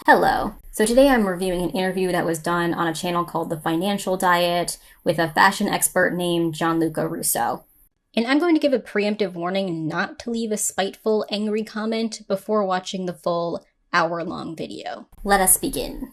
Hello. So today I'm reviewing an interview that was done on a channel called The Financial Diet with a fashion expert named Gianluca Russo. And I'm going to give a preemptive warning not to leave a spiteful, angry comment before watching the full hour-long video. Let us begin.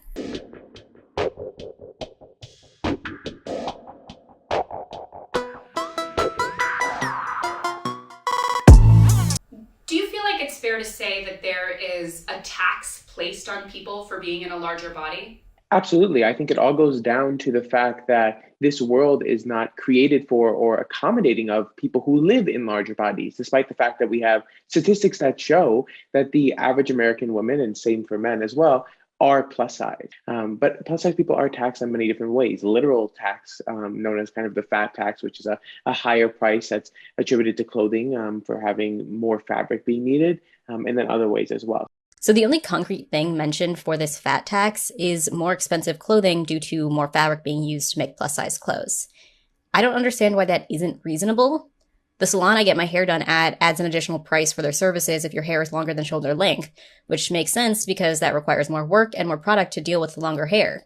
Do you feel like it's fair to say that there is a tax placed on people for being in a larger body? Absolutely. I think it all goes down to the fact that this world is not created for or accommodating of people who live in larger bodies, despite the fact that we have statistics that show that the average American woman, and same for men as well, are plus size. But plus size people are taxed in many different ways. Literal tax, known as kind of the fat tax, which is a higher price that's attributed to clothing for having more fabric being needed, and then other ways as well. So the only concrete thing mentioned for this fat tax is more expensive clothing due to more fabric being used to make plus-size clothes. I don't understand why that isn't reasonable. The salon I get my hair done at adds an additional price for their services if your hair is longer than shoulder length, which makes sense because that requires more work and more product to deal with the longer hair.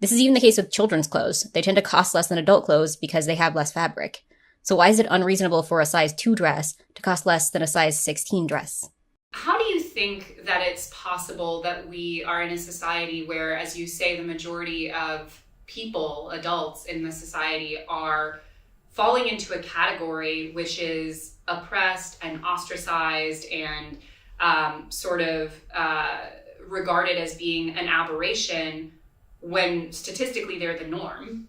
This is even the case with children's clothes. They tend to cost less than adult clothes because they have less fabric. So why is it unreasonable for a size 2 dress to cost less than a size 16 dress? How do you think that it's possible that we are in a society where, as you say, the majority of people, adults in the society, are falling into a category which is oppressed and ostracized and regarded as being an aberration when statistically they're the norm?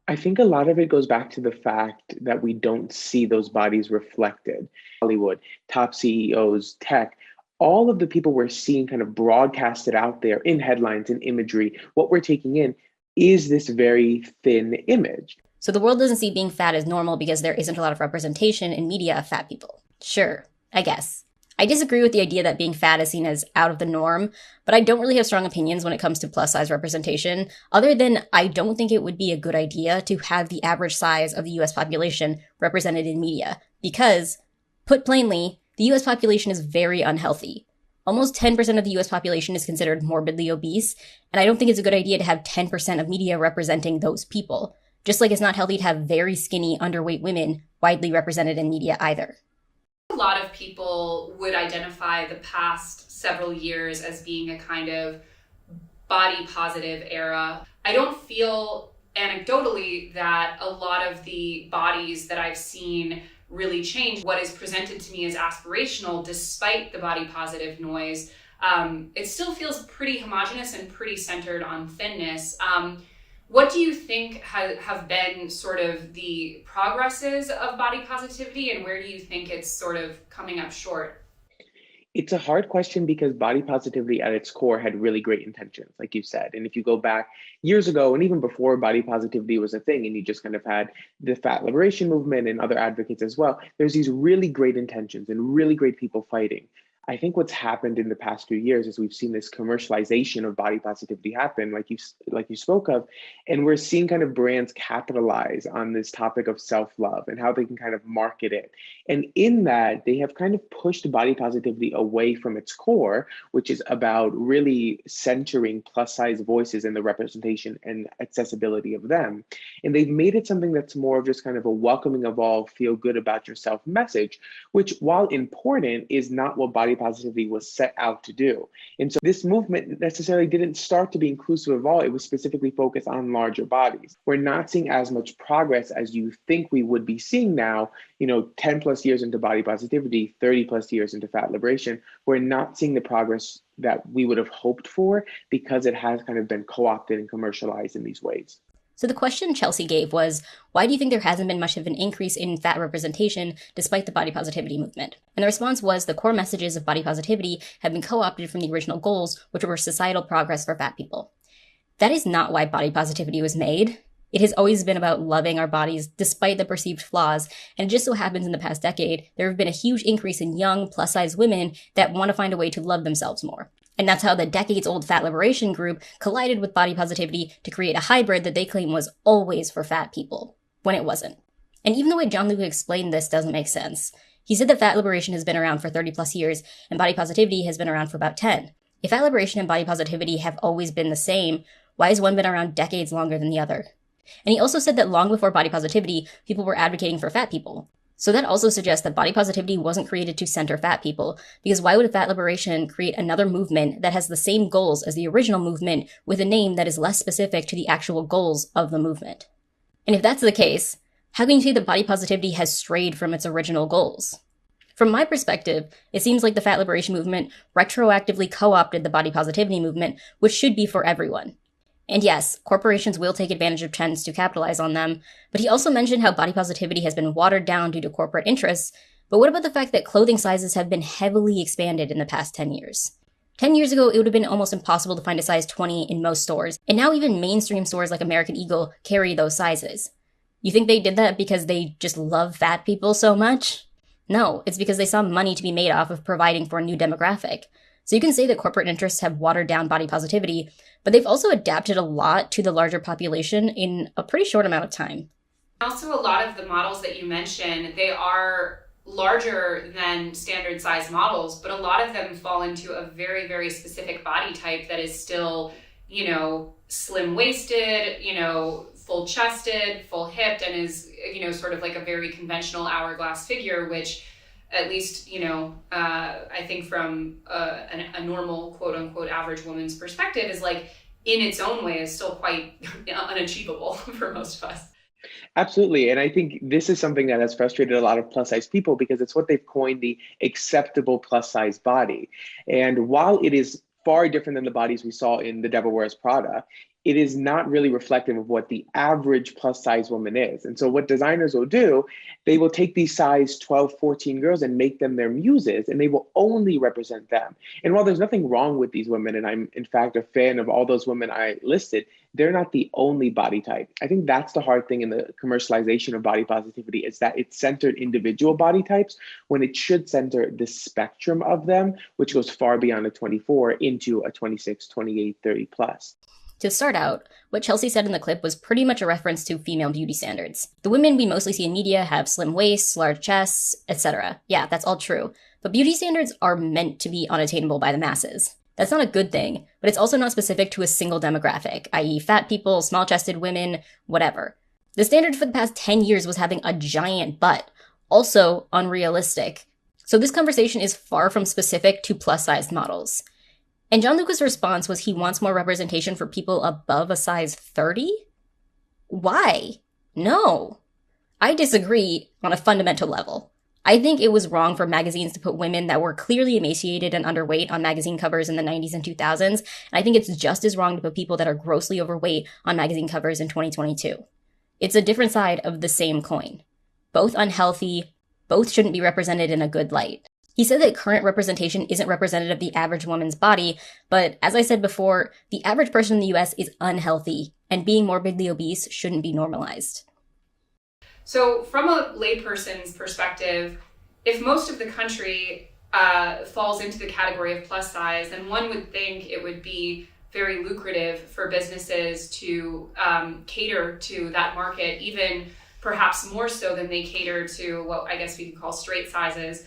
I think a lot of it goes back to the fact that we don't see those bodies reflected. Hollywood, top CEOs, tech, all of the people we're seeing kind of broadcasted out there in headlines and imagery, what we're taking in is this very thin image. So the world doesn't see being fat as normal because there isn't a lot of representation in media of fat people. Sure, I guess. I disagree with the idea that being fat is seen as out of the norm, but I don't really have strong opinions when it comes to plus-size representation, other than I don't think it would be a good idea to have the average size of the US population represented in media, because, put plainly, the US population is very unhealthy. Almost 10% of the US population is considered morbidly obese, and I don't think it's a good idea to have 10% of media representing those people, just like it's not healthy to have very skinny, underweight women widely represented in media either. A lot of people would identify the past several years as being a kind of body positive era. I don't feel anecdotally that a lot of the bodies that I've seen really change. What is presented to me as aspirational, despite the body positive noise, it still feels pretty homogenous and pretty centered on thinness. What do you think have been sort of the progresses of body positivity, and where do you think it's sort of coming up short? It's a hard question because body positivity at its core had really great intentions, like you said. And if you go back years ago and even before body positivity was a thing, and you just kind of had the fat liberation movement and other advocates as well, there's these really great intentions and really great people fighting. I think what's happened in the past few years is we've seen this commercialization of body positivity happen, like you spoke of, and we're seeing kind of brands capitalize on this topic of self-love and how they can kind of market it. And in that, they have kind of pushed body positivity away from its core, which is about really centering plus size voices and the representation and accessibility of them. And they've made it something that's more of just kind of a welcoming of all, feel good about yourself message, which, while important, is not what body positivity was set out to do. And so this movement necessarily didn't start to be inclusive of all. It was specifically focused on larger bodies. We're not seeing as much progress as you think we would be seeing now, 10 plus years into body positivity, 30 plus years into fat liberation. We're not seeing the progress that we would have hoped for because it has kind of been co-opted and commercialized in these ways. So the question Chelsea gave was, why do you think there hasn't been much of an increase in fat representation despite the body positivity movement? And the response was the core messages of body positivity have been co-opted from the original goals, which were societal progress for fat people. That is not why body positivity was made. It has always been about loving our bodies despite the perceived flaws, and it just so happens in the past decade, there have been a huge increase in young, plus-size women that want to find a way to love themselves more. And that's how the decades-old fat liberation group collided with body positivity to create a hybrid that they claim was always for fat people, when it wasn't. And even the way Gianluca explained this doesn't make sense. He said that fat liberation has been around for 30 plus years, and body positivity has been around for about 10. If fat liberation and body positivity have always been the same, why has one been around decades longer than the other? And he also said that long before body positivity, people were advocating for fat people. So that also suggests that body positivity wasn't created to center fat people, because why would fat liberation create another movement that has the same goals as the original movement with a name that is less specific to the actual goals of the movement? And if that's the case, how can you say that body positivity has strayed from its original goals? From my perspective, it seems like the fat liberation movement retroactively co-opted the body positivity movement, which should be for everyone. And yes, corporations will take advantage of trends to capitalize on them, but he also mentioned how body positivity has been watered down due to corporate interests. But what about the fact that clothing sizes have been heavily expanded in the past 10 years? 10 years ago, it would have been almost impossible to find a size 20 in most stores, and now even mainstream stores like American Eagle carry those sizes. You think they did that because they just love fat people so much? No, it's because they saw money to be made off of providing for a new demographic. So you can say that corporate interests have watered down body positivity, but they've also adapted a lot to the larger population in a pretty short amount of time. Also, a lot of the models that you mentioned, they are larger than standard size models, but a lot of them fall into a very, very specific body type that is still, slim waisted, full chested, full hipped, and is, sort of like a very conventional hourglass figure, which at least, I think from a normal quote unquote average woman's perspective is like in its own way is still quite unachievable for most of us. Absolutely. And I think this is something that has frustrated a lot of plus size people because it's what they've coined the acceptable plus size body. And while it is far different than the bodies we saw in The Devil Wears Prada, it is not really reflective of what the average plus size woman is. And so what designers will do, they will take these size 12, 14 girls and make them their muses, and they will only represent them. And while there's nothing wrong with these women, and I'm in fact a fan of all those women I listed, they're not the only body type. I think that's the hard thing in the commercialization of body positivity is that it's centered individual body types when it should center the spectrum of them, which goes far beyond a 24 into a 26, 28, 30 plus. To start out, what Chelsea said in the clip was pretty much a reference to female beauty standards. The women we mostly see in media have slim waists, large chests, etc. Yeah, that's all true. But beauty standards are meant to be unattainable by the masses. That's not a good thing, but it's also not specific to a single demographic, i.e. fat people, small-chested women, whatever. The standard for the past 10 years was having a giant butt, also unrealistic. So this conversation is far from specific to plus-sized models. And Gianluca's response was he wants more representation for people above a size 30? Why? No. I disagree on a fundamental level. I think it was wrong for magazines to put women that were clearly emaciated and underweight on magazine covers in the 90s and 2000s, and I think it's just as wrong to put people that are grossly overweight on magazine covers in 2022. It's a different side of the same coin. Both unhealthy, both shouldn't be represented in a good light. He said that current representation isn't representative of the average woman's body, but as I said before, the average person in the US is unhealthy, and being morbidly obese shouldn't be normalized. So from a layperson's perspective, if most of the country falls into the category of plus size, then one would think it would be very lucrative for businesses to cater to that market, even perhaps more so than they cater to what I guess we could call straight sizes.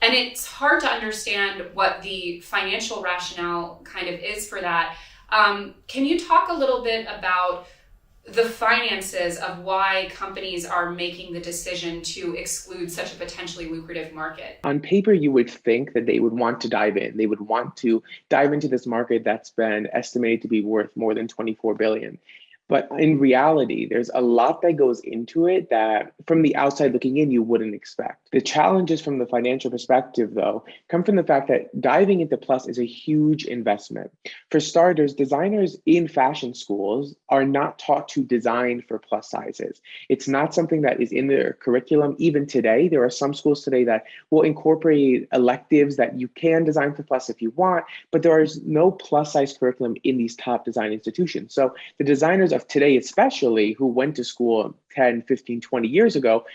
And it's hard to understand what the financial rationale kind of is for that. Can you talk a little bit about the finances of why companies are making the decision to exclude such a potentially lucrative market? On paper, you would think that they would want to dive in. They would want to dive into this market that's been estimated to be worth more than 24 billion. But in reality, there's a lot that goes into it that from the outside looking in, you wouldn't expect. The challenges from the financial perspective, though, come from the fact that diving into plus is a huge investment. For starters, designers in fashion schools are not taught to design for plus sizes. It's not something that is in their curriculum. Even today, there are some schools today that will incorporate electives that you can design for plus if you want, but there is no plus size curriculum in these top design institutions. So the designers of today, especially who went to school 10, 15, 20 years ago,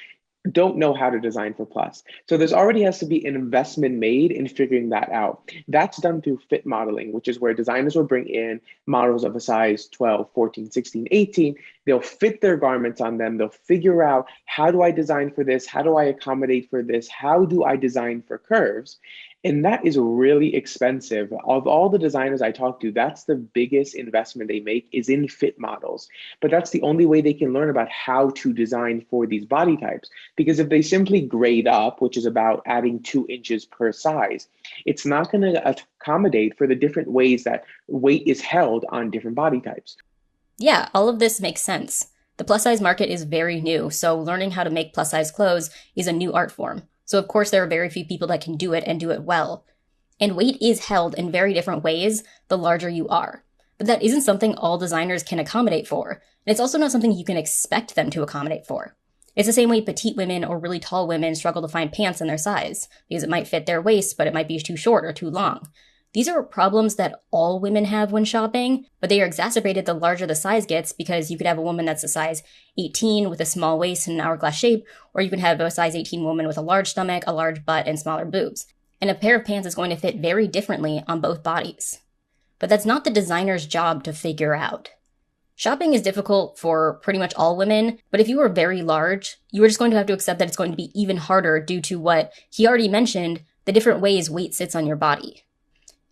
don't know how to design for plus. So there's already has to be an investment made in figuring that out. That's done through fit modeling, which is where designers will bring in models of a size 12, 14, 16, 18. They'll fit their garments on them. They'll figure out, how do I design for this? How do I accommodate for this? How do I design for curves? And that is really expensive. Of all the designers I talk to, that's the biggest investment they make is in fit models. But that's the only way they can learn about how to design for these body types. Because if they simply grade up, which is about adding 2 inches per size, it's not going to accommodate for the different ways that weight is held on different body types. Yeah, all of this makes sense. The plus size market is very new, so learning how to make plus size clothes is a new art form. So of course there are very few people that can do it and do it well. And weight is held in very different ways the larger you are. But that isn't something all designers can accommodate for. And it's also not something you can expect them to accommodate for. It's the same way petite women or really tall women struggle to find pants in their size, because it might fit their waist, but it might be too short or too long. These are problems that all women have when shopping, but they are exacerbated the larger the size gets because you could have a woman that's a size 18 with a small waist and an hourglass shape, or you can have a size 18 woman with a large stomach, a large butt, and smaller boobs. And a pair of pants is going to fit very differently on both bodies. But that's not the designer's job to figure out. Shopping is difficult for pretty much all women, but if you are very large, you are just going to have to accept that it's going to be even harder due to what he already mentioned, the different ways weight sits on your body.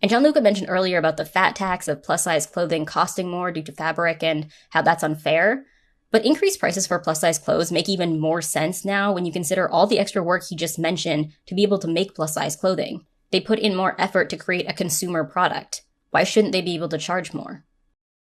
And Gianluca mentioned earlier about the fat tax of plus-size clothing costing more due to fabric and how that's unfair. But increased prices for plus-size clothes make even more sense now when you consider all the extra work he just mentioned to be able to make plus-size clothing. They put in more effort to create a consumer product. Why shouldn't they be able to charge more?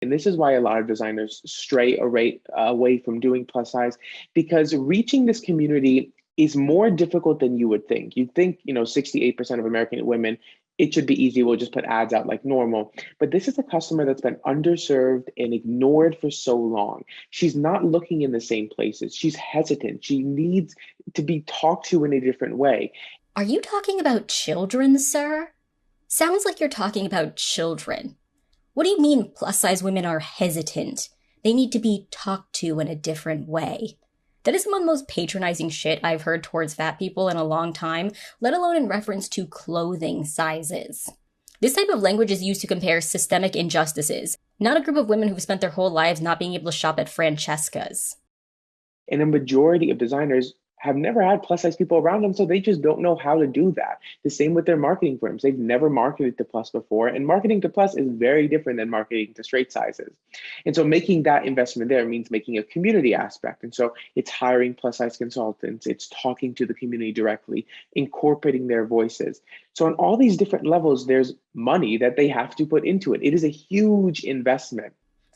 And this is why a lot of designers stray away from doing plus size, because reaching this community is more difficult than you would think. You'd think, 68% of American women, it should be easy. We'll just put ads out like normal. But this is a customer that's been underserved and ignored for so long. She's not looking in the same places. She's hesitant. She needs to be talked to in a different way. Are you talking about children, sir? Sounds like you're talking about children. What do you mean plus-size women are hesitant? They need to be talked to in a different way. That is some of the most patronizing shit I've heard towards fat people in a long time, let alone in reference to clothing sizes. This type of language is used to compare systemic injustices, not a group of women who've spent their whole lives not being able to shop at Francesca's. And a majority of designers have never had plus size people around them, so they just don't know how to do that. The same with their marketing firms. They've never marketed to plus before, and marketing to plus is very different than marketing to straight sizes. And so making that investment there means making a community aspect. And so it's hiring plus size consultants, it's talking to the community directly, incorporating their voices. So on all these different levels, there's money that they have to put into it. It is a huge investment.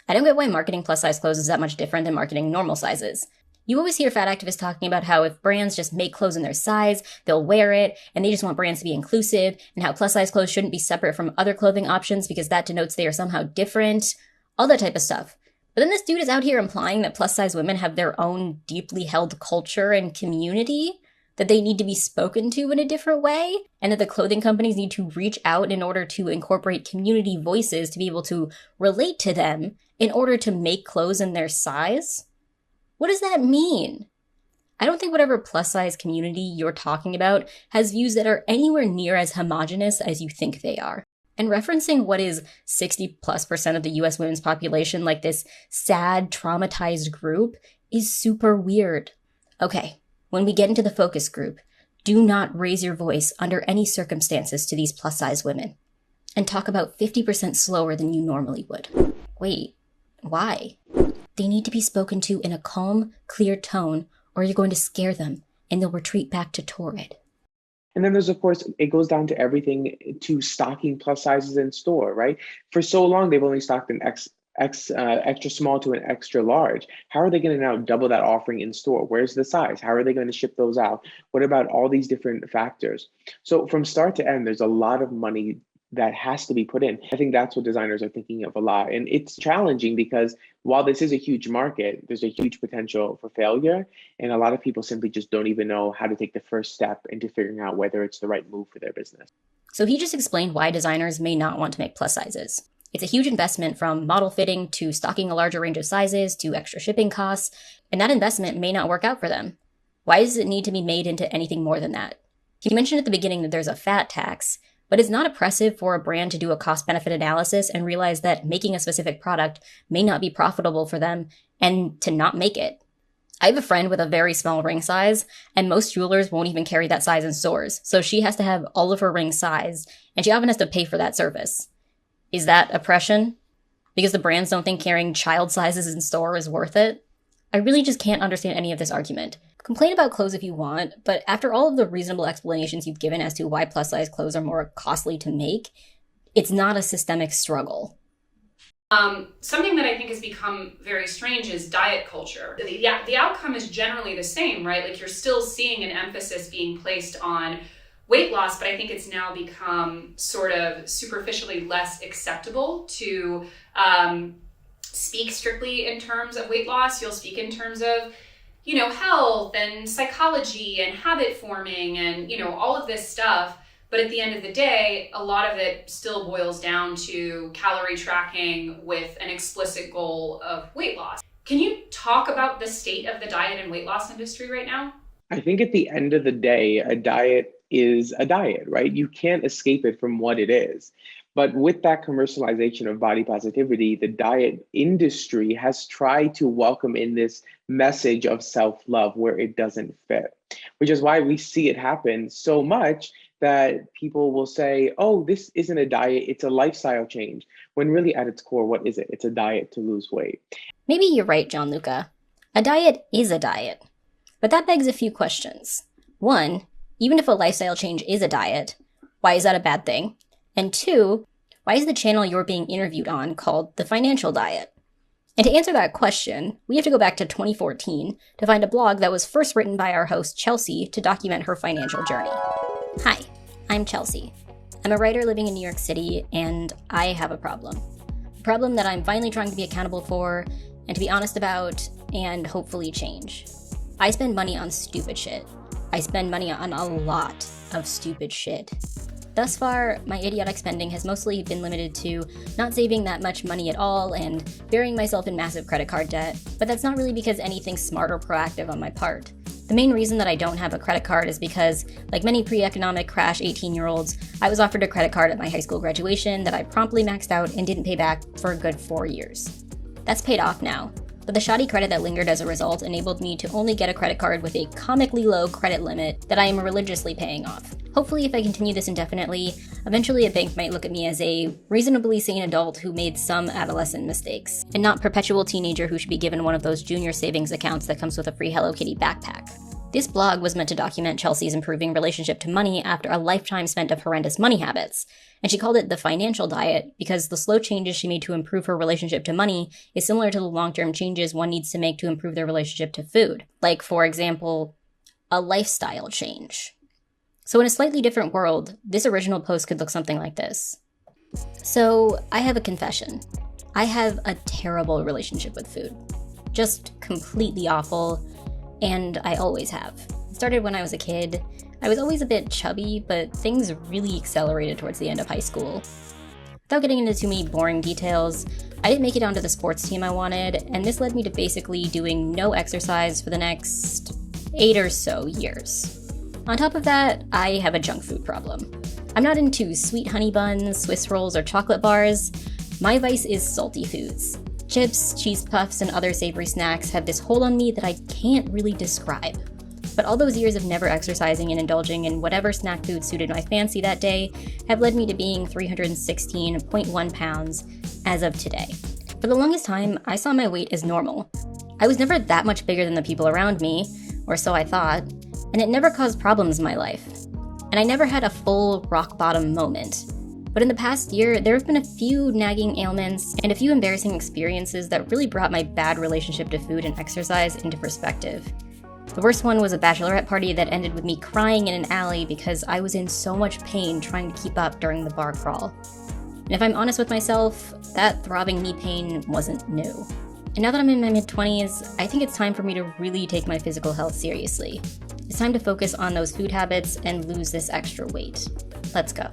I don't get why marketing plus size clothes is that much different than marketing normal sizes. You always hear fat activists talking about how if brands just make clothes in their size, they'll wear it, and they just want brands to be inclusive, and how plus-size clothes shouldn't be separate from other clothing options because that denotes they are somehow different, all that type of stuff. But then this dude is out here implying that plus-size women have their own deeply held culture and community, that they need to be spoken to in a different way, and that the clothing companies need to reach out in order to incorporate community voices to be able to relate to them in order to make clothes in their size? What does that mean? I don't think whatever plus-size community you're talking about has views that are anywhere near as homogenous as you think they are. And referencing what is 60+% of the US women's population like this sad, traumatized group is super weird. Okay, when we get into the focus group, do not raise your voice under any circumstances to these plus-size women. And talk about 50% slower than you normally would. Wait, why? They need to be spoken to in a calm, clear tone, or you're going to scare them, and they'll retreat back to torrid. And then there's, of course, it goes down to everything to stocking plus sizes in store, right? For so long, they've only stocked an extra small to an extra large. How are they going to now double that offering in store? Where's the size? How are they going to ship those out? What about all these different factors? So from start to end, there's a lot of money that has to be put in. I think that's what designers are thinking of a lot. And it's challenging because while this is a huge market, there's a huge potential for failure. And a lot of people simply just don't even know how to take the first step into figuring out whether it's the right move for their business. So he just explained why designers may not want to make plus sizes. It's a huge investment from model fitting to stocking a larger range of sizes to extra shipping costs, and that investment may not work out for them. Why does it need to be made into anything more than that? He mentioned at the beginning that there's a fat tax, but it's not oppressive for a brand to do a cost-benefit analysis and realize that making a specific product may not be profitable for them and to not make it. I have a friend with a very small ring size, and most jewelers won't even carry that size in stores, so she has to have all of her rings sized, and she often has to pay for that service. Is that oppression? Because the brands don't think carrying child sizes in store is worth it? I really just can't understand any of this argument. Complain about clothes if you want, but after all of the reasonable explanations you've given as to why plus-size clothes are more costly to make, it's not a systemic struggle. Something that I think has become very strange is diet culture. The outcome is generally the same, right? Like, you're still seeing an emphasis being placed on weight loss, but I think it's now become sort of superficially less acceptable to speak strictly in terms of weight loss. You'll speak in terms of, health and psychology and habit forming and, all of this stuff. But at the end of the day, a lot of it still boils down to calorie tracking with an explicit goal of weight loss. Can you talk about the state of the diet and weight loss industry right now? I think at the end of the day, a diet is a diet, right? You can't escape it from what it is. But with that commercialization of body positivity, the diet industry has tried to welcome in this message of self-love where it doesn't fit, which is why we see it happen so much that people will say, oh, this isn't a diet, it's a lifestyle change. When really at its core, what is it? It's a diet to lose weight. Maybe you're right, Gianluca. A diet is a diet. But that begs a few questions. One, even if a lifestyle change is a diet, why is that a bad thing? And two, why is the channel you're being interviewed on called The Financial Diet? And to answer that question, we have to go back to 2014 to find a blog that was first written by our host Chelsea to document her financial journey. Hi, I'm Chelsea. I'm a writer living in New York City, and I have a problem. A problem that I'm finally trying to be accountable for, and to be honest about, and hopefully change. I spend money on stupid shit. I spend money on a lot of stupid shit. Thus far, my idiotic spending has mostly been limited to not saving that much money at all and burying myself in massive credit card debt, but that's not really because anything smart or proactive on my part. The main reason that I don't have a credit card is because, like many pre-economic crash 18-year-olds, I was offered a credit card at my high school graduation that I promptly maxed out and didn't pay back for a good 4 years. That's paid off now, but the shoddy credit that lingered as a result enabled me to only get a credit card with a comically low credit limit that I am religiously paying off. Hopefully, if I continue this indefinitely, eventually a bank might look at me as a reasonably sane adult who made some adolescent mistakes, and not perpetual teenager who should be given one of those junior savings accounts that comes with a free Hello Kitty backpack. This blog was meant to document Chelsea's improving relationship to money after a lifetime spent of horrendous money habits, and she called it the financial diet because the slow changes she made to improve her relationship to money is similar to the long-term changes one needs to make to improve their relationship to food. Like, for example, a lifestyle change. So in a slightly different world, this original post could look something like this. So, I have a confession. I have a terrible relationship with food. Just completely awful, and I always have. It started when I was a kid. I was always a bit chubby, but things really accelerated towards the end of high school. Without getting into too many boring details, I didn't make it onto the sports team I wanted, and this led me to basically doing no exercise for the next 8 or so years. On top of that, I have a junk food problem. I'm not into sweet honey buns, Swiss rolls, or chocolate bars. My vice is salty foods. Chips, cheese puffs, and other savory snacks have this hold on me that I can't really describe. But all those years of never exercising and indulging in whatever snack food suited my fancy that day have led me to being 316.1 pounds as of today. For the longest time, I saw my weight as normal. I was never that much bigger than the people around me, or so I thought, and it never caused problems in my life. And I never had a full rock bottom moment. But in the past year, there have been a few nagging ailments and a few embarrassing experiences that really brought my bad relationship to food and exercise into perspective. The worst one was a bachelorette party that ended with me crying in an alley because I was in so much pain trying to keep up during the bar crawl. And if I'm honest with myself, that throbbing knee pain wasn't new. And now that I'm in my mid-20s, I think it's time for me to really take my physical health seriously. It's time to focus on those food habits and lose this extra weight. Let's go.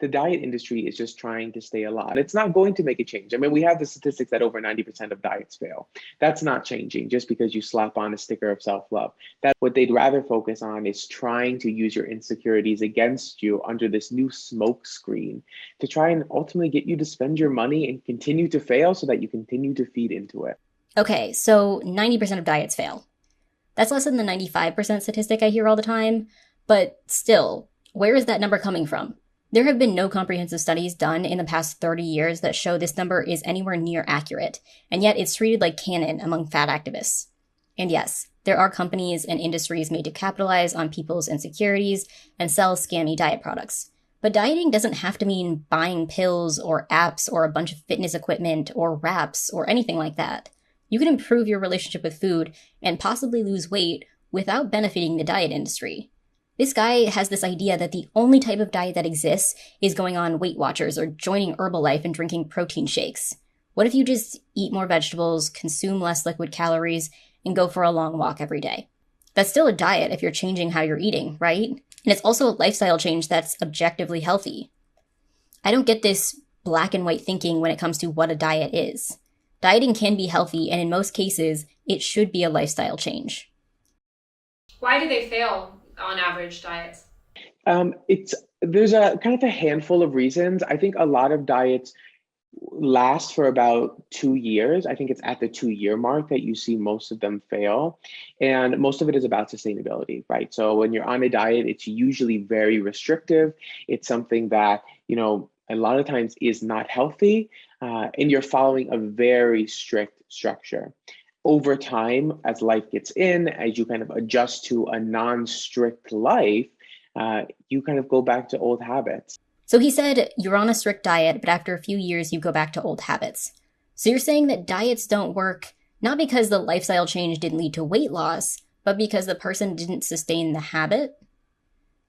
the diet industry is just trying to stay alive. It's not going to make a change. I mean, we have the statistics that over 90% of diets fail. That's not changing just because you slap on a sticker of self-love. That's what they'd rather focus on, is trying to use your insecurities against you under this new smoke screen to try and ultimately get you to spend your money and continue to fail so that you continue to feed into it. Okay, so 90% of diets fail. That's less than the 95% statistic I hear all the time, but still, where is that number coming from? There have been no comprehensive studies done in the past 30 years that show this number is anywhere near accurate, and yet it's treated like canon among fat activists. And yes, there are companies and industries made to capitalize on people's insecurities and sell scammy diet products. But dieting doesn't have to mean buying pills or apps or a bunch of fitness equipment or wraps or anything like that. You can improve your relationship with food and possibly lose weight without benefiting the diet industry. This guy has this idea that the only type of diet that exists is going on Weight Watchers or joining Herbalife and drinking protein shakes. What if you just eat more vegetables, consume less liquid calories, and go for a long walk every day? That's still a diet if you're changing how you're eating, right? And it's also a lifestyle change that's objectively healthy. I don't get this black and white thinking when it comes to what a diet is. Dieting can be healthy, and in most cases, it should be a lifestyle change. Why do they fail on average diets? There's a kind of a handful of reasons. I think a lot of diets last for about 2 years. I think it's at the 2-year mark that you see most of them fail. And most of it is about sustainability, right? So when you're on a diet, it's usually very restrictive. It's something that, a lot of times is not healthy, and you're following a very strict structure. Over time, as life gets in, as you kind of adjust to a non-strict life, you kind of go back to old habits. So he said, you're on a strict diet, but after a few years, you go back to old habits. So you're saying that diets don't work, not because the lifestyle change didn't lead to weight loss, but because the person didn't sustain the habit?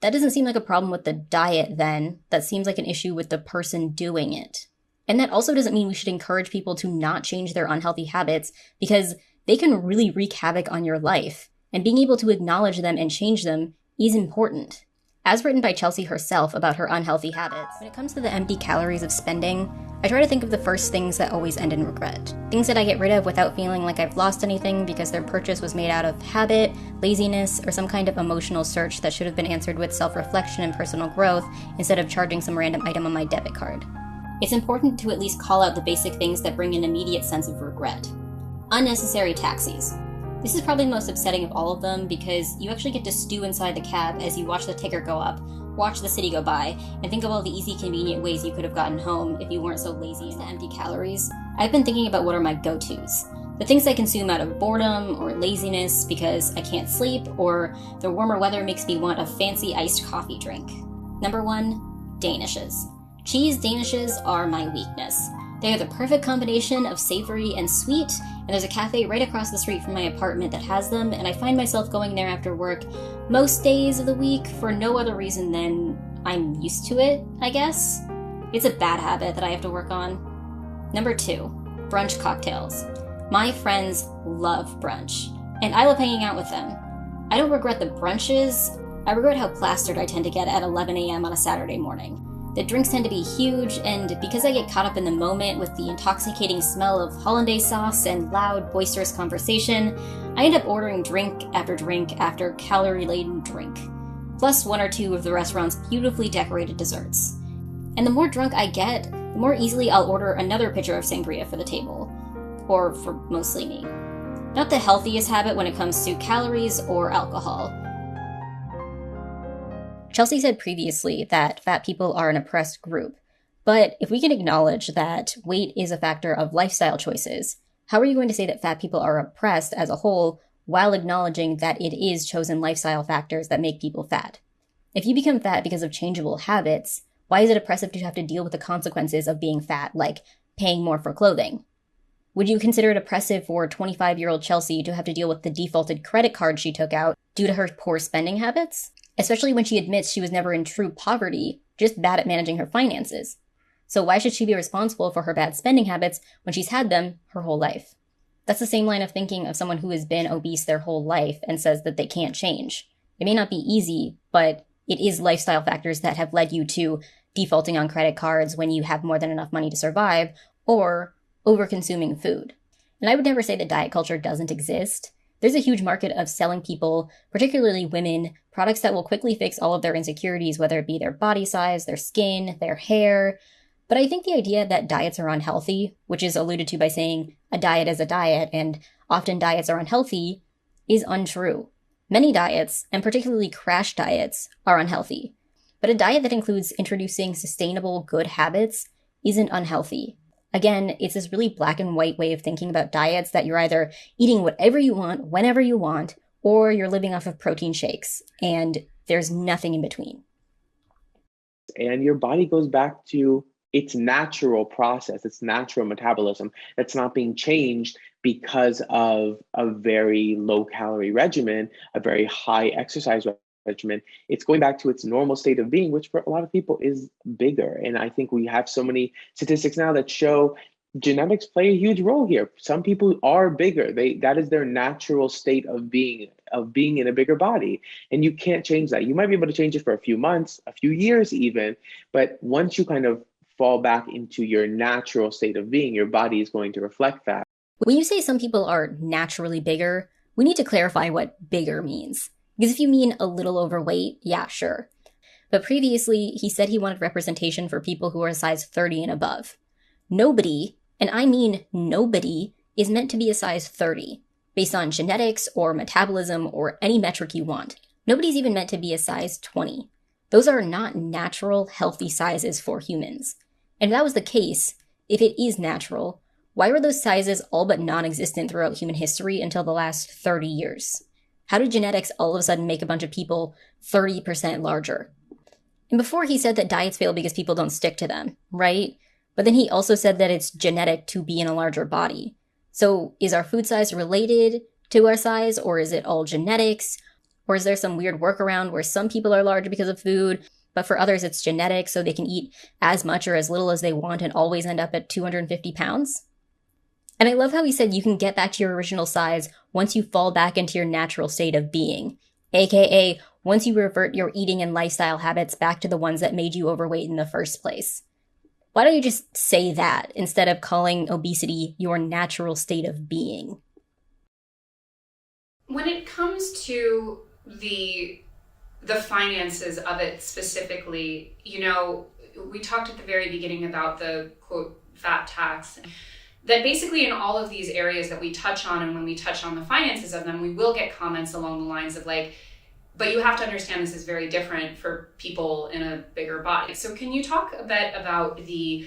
That doesn't seem like a problem with the diet then. That seems like an issue with the person doing it. And that also doesn't mean we should encourage people to not change their unhealthy habits, because they can really wreak havoc on your life. And being able to acknowledge them and change them is important. As written by Chelsea herself about her unhealthy habits, when it comes to the empty calories of spending, I try to think of the first things that always end in regret. Things that I get rid of without feeling like I've lost anything because their purchase was made out of habit, laziness, or some kind of emotional search that should have been answered with self-reflection and personal growth instead of charging some random item on my debit card. It's important to at least call out the basic things that bring an immediate sense of regret. Unnecessary taxis. This is probably the most upsetting of all of them because you actually get to stew inside the cab as you watch the ticker go up, watch the city go by, and think of all the easy, convenient ways you could have gotten home if you weren't so lazy. To empty calories, I've been thinking about what are my go-tos. The things I consume out of boredom or laziness because I can't sleep, or the warmer weather makes me want a fancy iced coffee drink. Number 1, Danishes. Cheese Danishes are my weakness. They are the perfect combination of savory and sweet, and there's a cafe right across the street from my apartment that has them, and I find myself going there after work most days of the week for no other reason than I'm used to it, I guess. It's a bad habit that I have to work on. Number 2, brunch cocktails. My friends love brunch, and I love hanging out with them. I don't regret the brunches, I regret how plastered I tend to get at 11 a.m. on a Saturday morning. The drinks tend to be huge, and because I get caught up in the moment with the intoxicating smell of hollandaise sauce and loud, boisterous conversation, I end up ordering drink after calorie-laden drink, plus 1 or 2 of the restaurant's beautifully decorated desserts. And the more drunk I get, the more easily I'll order another pitcher of sangria for the table. Or for mostly me. Not the healthiest habit when it comes to calories or alcohol. Chelsea said previously that fat people are an oppressed group, but if we can acknowledge that weight is a factor of lifestyle choices, how are you going to say that fat people are oppressed as a whole while acknowledging that it is chosen lifestyle factors that make people fat? If you become fat because of changeable habits, why is it oppressive to have to deal with the consequences of being fat, like paying more for clothing? Would you consider it oppressive for 25-year-old Chelsea to have to deal with the defaulted credit card she took out due to her poor spending habits? Especially when she admits she was never in true poverty, just bad at managing her finances. So why should she be responsible for her bad spending habits when she's had them her whole life? That's the same line of thinking of someone who has been obese their whole life and says that they can't change. It may not be easy, but it is lifestyle factors that have led you to defaulting on credit cards when you have more than enough money to survive, or over-consuming food. And I would never say that diet culture doesn't exist. There's a huge market of selling people, particularly women, products that will quickly fix all of their insecurities, whether it be their body size, their skin, their hair. But I think the idea that diets are unhealthy, which is alluded to by saying a diet is a diet, and often diets are unhealthy, is untrue. Many diets, and particularly crash diets, are unhealthy. But a diet that includes introducing sustainable, good habits isn't unhealthy. Again, it's this really black and white way of thinking about diets that you're either eating whatever you want, whenever you want, or you're living off of protein shakes, and there's nothing in between. And your body goes back to its natural process, its natural metabolism that's not being changed because of a very low calorie regimen, a very high exercise regimen. It's going back to its normal state of being, which for a lot of people is bigger. And I think we have so many statistics now that show genetics play a huge role here. Some people are bigger. That is their natural state of being in a bigger body. And you can't change that. You might be able to change it for a few months, a few years even, but once you kind of fall back into your natural state of being, your body is going to reflect that. When you say some people are naturally bigger, we need to clarify what bigger means. Because if you mean a little overweight, yeah, sure. But previously, he said he wanted representation for people who are a size 30 and above. Nobody, and I mean nobody, is meant to be a size 30, based on genetics or metabolism or any metric you want. Nobody's even meant to be a size 20. Those are not natural, healthy sizes for humans. And if that was the case, if it is natural, why were those sizes all but non-existent throughout human history until the last 30 years? How did genetics all of a sudden make a bunch of people 30% larger? And before he said that diets fail because people don't stick to them, right? But then he also said that it's genetic to be in a larger body. So is our food size related to our size, or is it all genetics? Or is there some weird workaround where some people are larger because of food, but for others it's genetic so they can eat as much or as little as they want and always end up at 250 pounds? And I love how he said you can get back to your original size once you fall back into your natural state of being, aka once you revert your eating and lifestyle habits back to the ones that made you overweight in the first place. Why don't you just say that instead of calling obesity your natural state of being? When it comes to the finances of it specifically, we talked at the very beginning about the quote fat tax. That basically in all of these areas that we touch on, and when we touch on the finances of them, we will get comments along the lines of like, but you have to understand this is very different for people in a bigger body. So can you talk a bit about the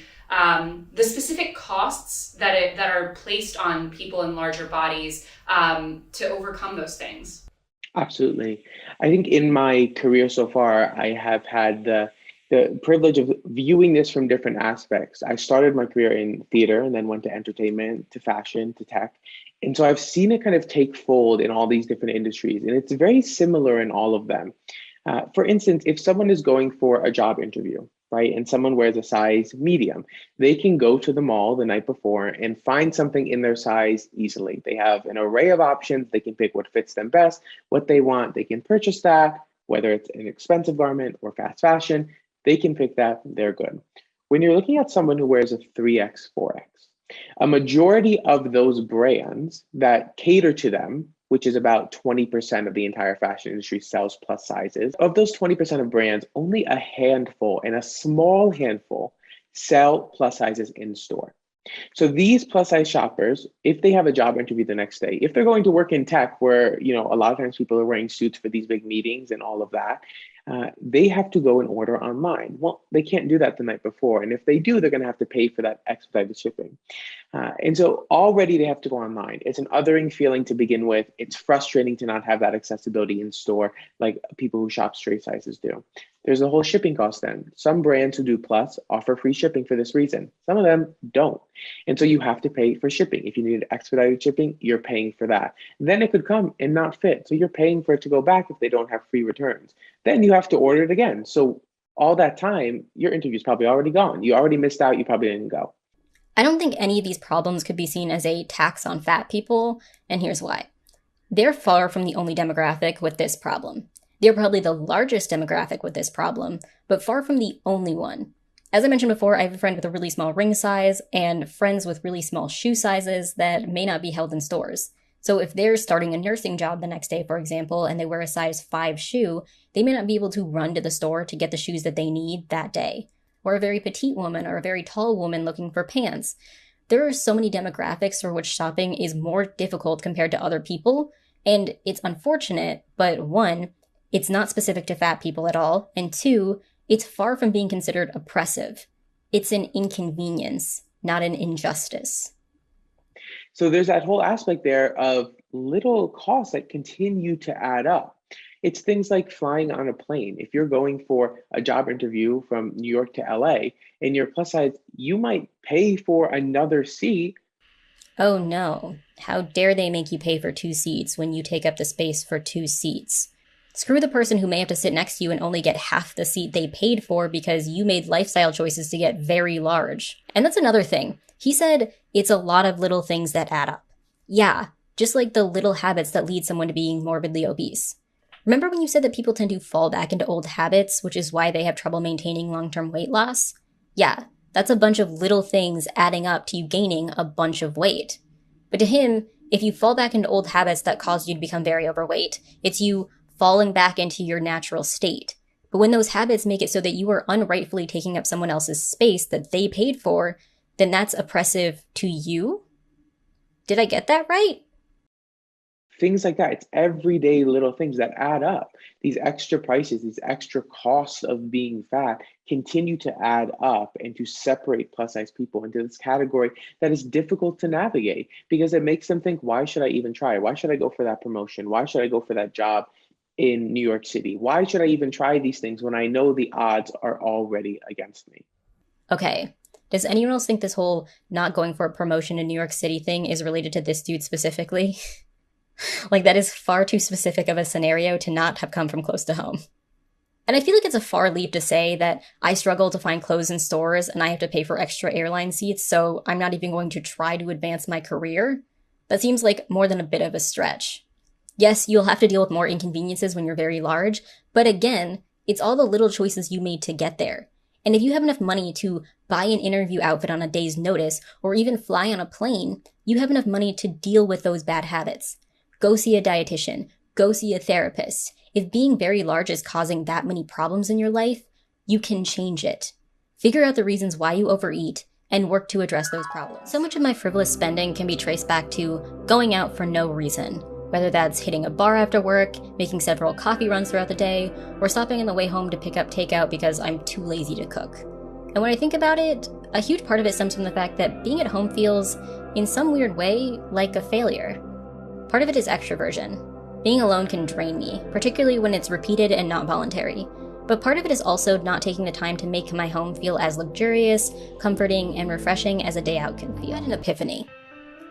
specific costs that are placed on people in larger bodies to overcome those things? Absolutely. I think in my career so far, I have had the privilege of viewing this from different aspects. I started my career in theater and then went to entertainment, to fashion, to tech. And so I've seen it kind of take fold in all these different industries, and it's very similar in all of them. For instance, if someone is going for a job interview, right, and someone wears a size medium, they can go to the mall the night before and find something in their size easily. They have an array of options. They can pick what fits them best, what they want. They can purchase that, whether it's an expensive garment or fast fashion. They can pick that, they're good. When you're looking at someone who wears a 3X, 4X, a majority of those brands that cater to them, which is about 20% of the entire fashion industry sells plus sizes, of those 20% of brands, only a handful and a small handful sell plus sizes in store. So these plus size shoppers, if they have a job interview the next day, if they're going to work in tech where, a lot of times people are wearing suits for these big meetings and all of that, they have to go and order online. Well, they can't do that the night before. And if they do, they're going to have to pay for that expedited shipping. And so already they have to go online. It's an othering feeling to begin with. It's frustrating to not have that accessibility in store like people who shop straight sizes do. There's a whole shipping cost then. Some brands who do plus offer free shipping for this reason. Some of them don't. And so you have to pay for shipping. If you need expedited shipping, you're paying for that. Then it could come and not fit. So you're paying for it to go back if they don't have free returns. Then you have to order it again. So all that time, your interview's probably already gone. You already missed out. You probably didn't go. I don't think any of these problems could be seen as a tax on fat people, and here's why. They're far from the only demographic with this problem. They're probably the largest demographic with this problem, but far from the only one. As I mentioned before, I have a friend with a really small ring size and friends with really small shoe sizes that may not be held in stores. So if they're starting a nursing job the next day, for example, and they wear a size 5 shoe, they may not be able to run to the store to get the shoes that they need that day. Or a very petite woman or a very tall woman looking for pants. There are so many demographics for which shopping is more difficult compared to other people, and it's unfortunate, but one, it's not specific to fat people at all, and two, it's far from being considered oppressive. It's an inconvenience, not an injustice. So there's that whole aspect there of little costs that continue to add up. It's things like flying on a plane. If you're going for a job interview from New York to LA and you're plus size, you might pay for another seat. Oh no, how dare they make you pay for 2 seats when you take up the space for 2 seats? Screw the person who may have to sit next to you and only get half the seat they paid for because you made lifestyle choices to get very large. And that's another thing. He said it's a lot of little things that add up. Yeah, just like the little habits that lead someone to being morbidly obese. Remember when you said that people tend to fall back into old habits, which is why they have trouble maintaining long-term weight loss? Yeah, that's a bunch of little things adding up to you gaining a bunch of weight. But to him, if you fall back into old habits that caused you to become very overweight, it's you falling back into your natural state. But when those habits make it so that you are unrightfully taking up someone else's space that they paid for, then that's oppressive to you? Did I get that right? Things like that. It's everyday little things that add up. These extra prices, these extra costs of being fat continue to add up and to separate plus size people into this category that is difficult to navigate because it makes them think, why should I even try? Why should I go for that promotion? Why should I go for that job in New York City? Why should I even try these things when I know the odds are already against me? Okay. Does anyone else think this whole not going for a promotion in New York City thing is related to this dude specifically? Like, that is far too specific of a scenario to not have come from close to home. And I feel like it's a far leap to say that I struggle to find clothes in stores and I have to pay for extra airline seats, so I'm not even going to try to advance my career. That seems like more than a bit of a stretch. Yes, you'll have to deal with more inconveniences when you're very large, but again, it's all the little choices you made to get there. And if you have enough money to buy an interview outfit on a day's notice, or even fly on a plane, you have enough money to deal with those bad habits. Go see a dietitian. Go see a therapist. If being very large is causing that many problems in your life, you can change it. Figure out the reasons why you overeat and work to address those problems. So much of my frivolous spending can be traced back to going out for no reason, whether that's hitting a bar after work, making several coffee runs throughout the day, or stopping on the way home to pick up takeout because I'm too lazy to cook. And when I think about it, a huge part of it stems from the fact that being at home feels, in some weird way, like a failure. Part of it is extroversion. Being alone can drain me, particularly when it's repeated and not voluntary. But part of it is also not taking the time to make my home feel as luxurious, comforting, and refreshing as a day out can feel. I had an epiphany.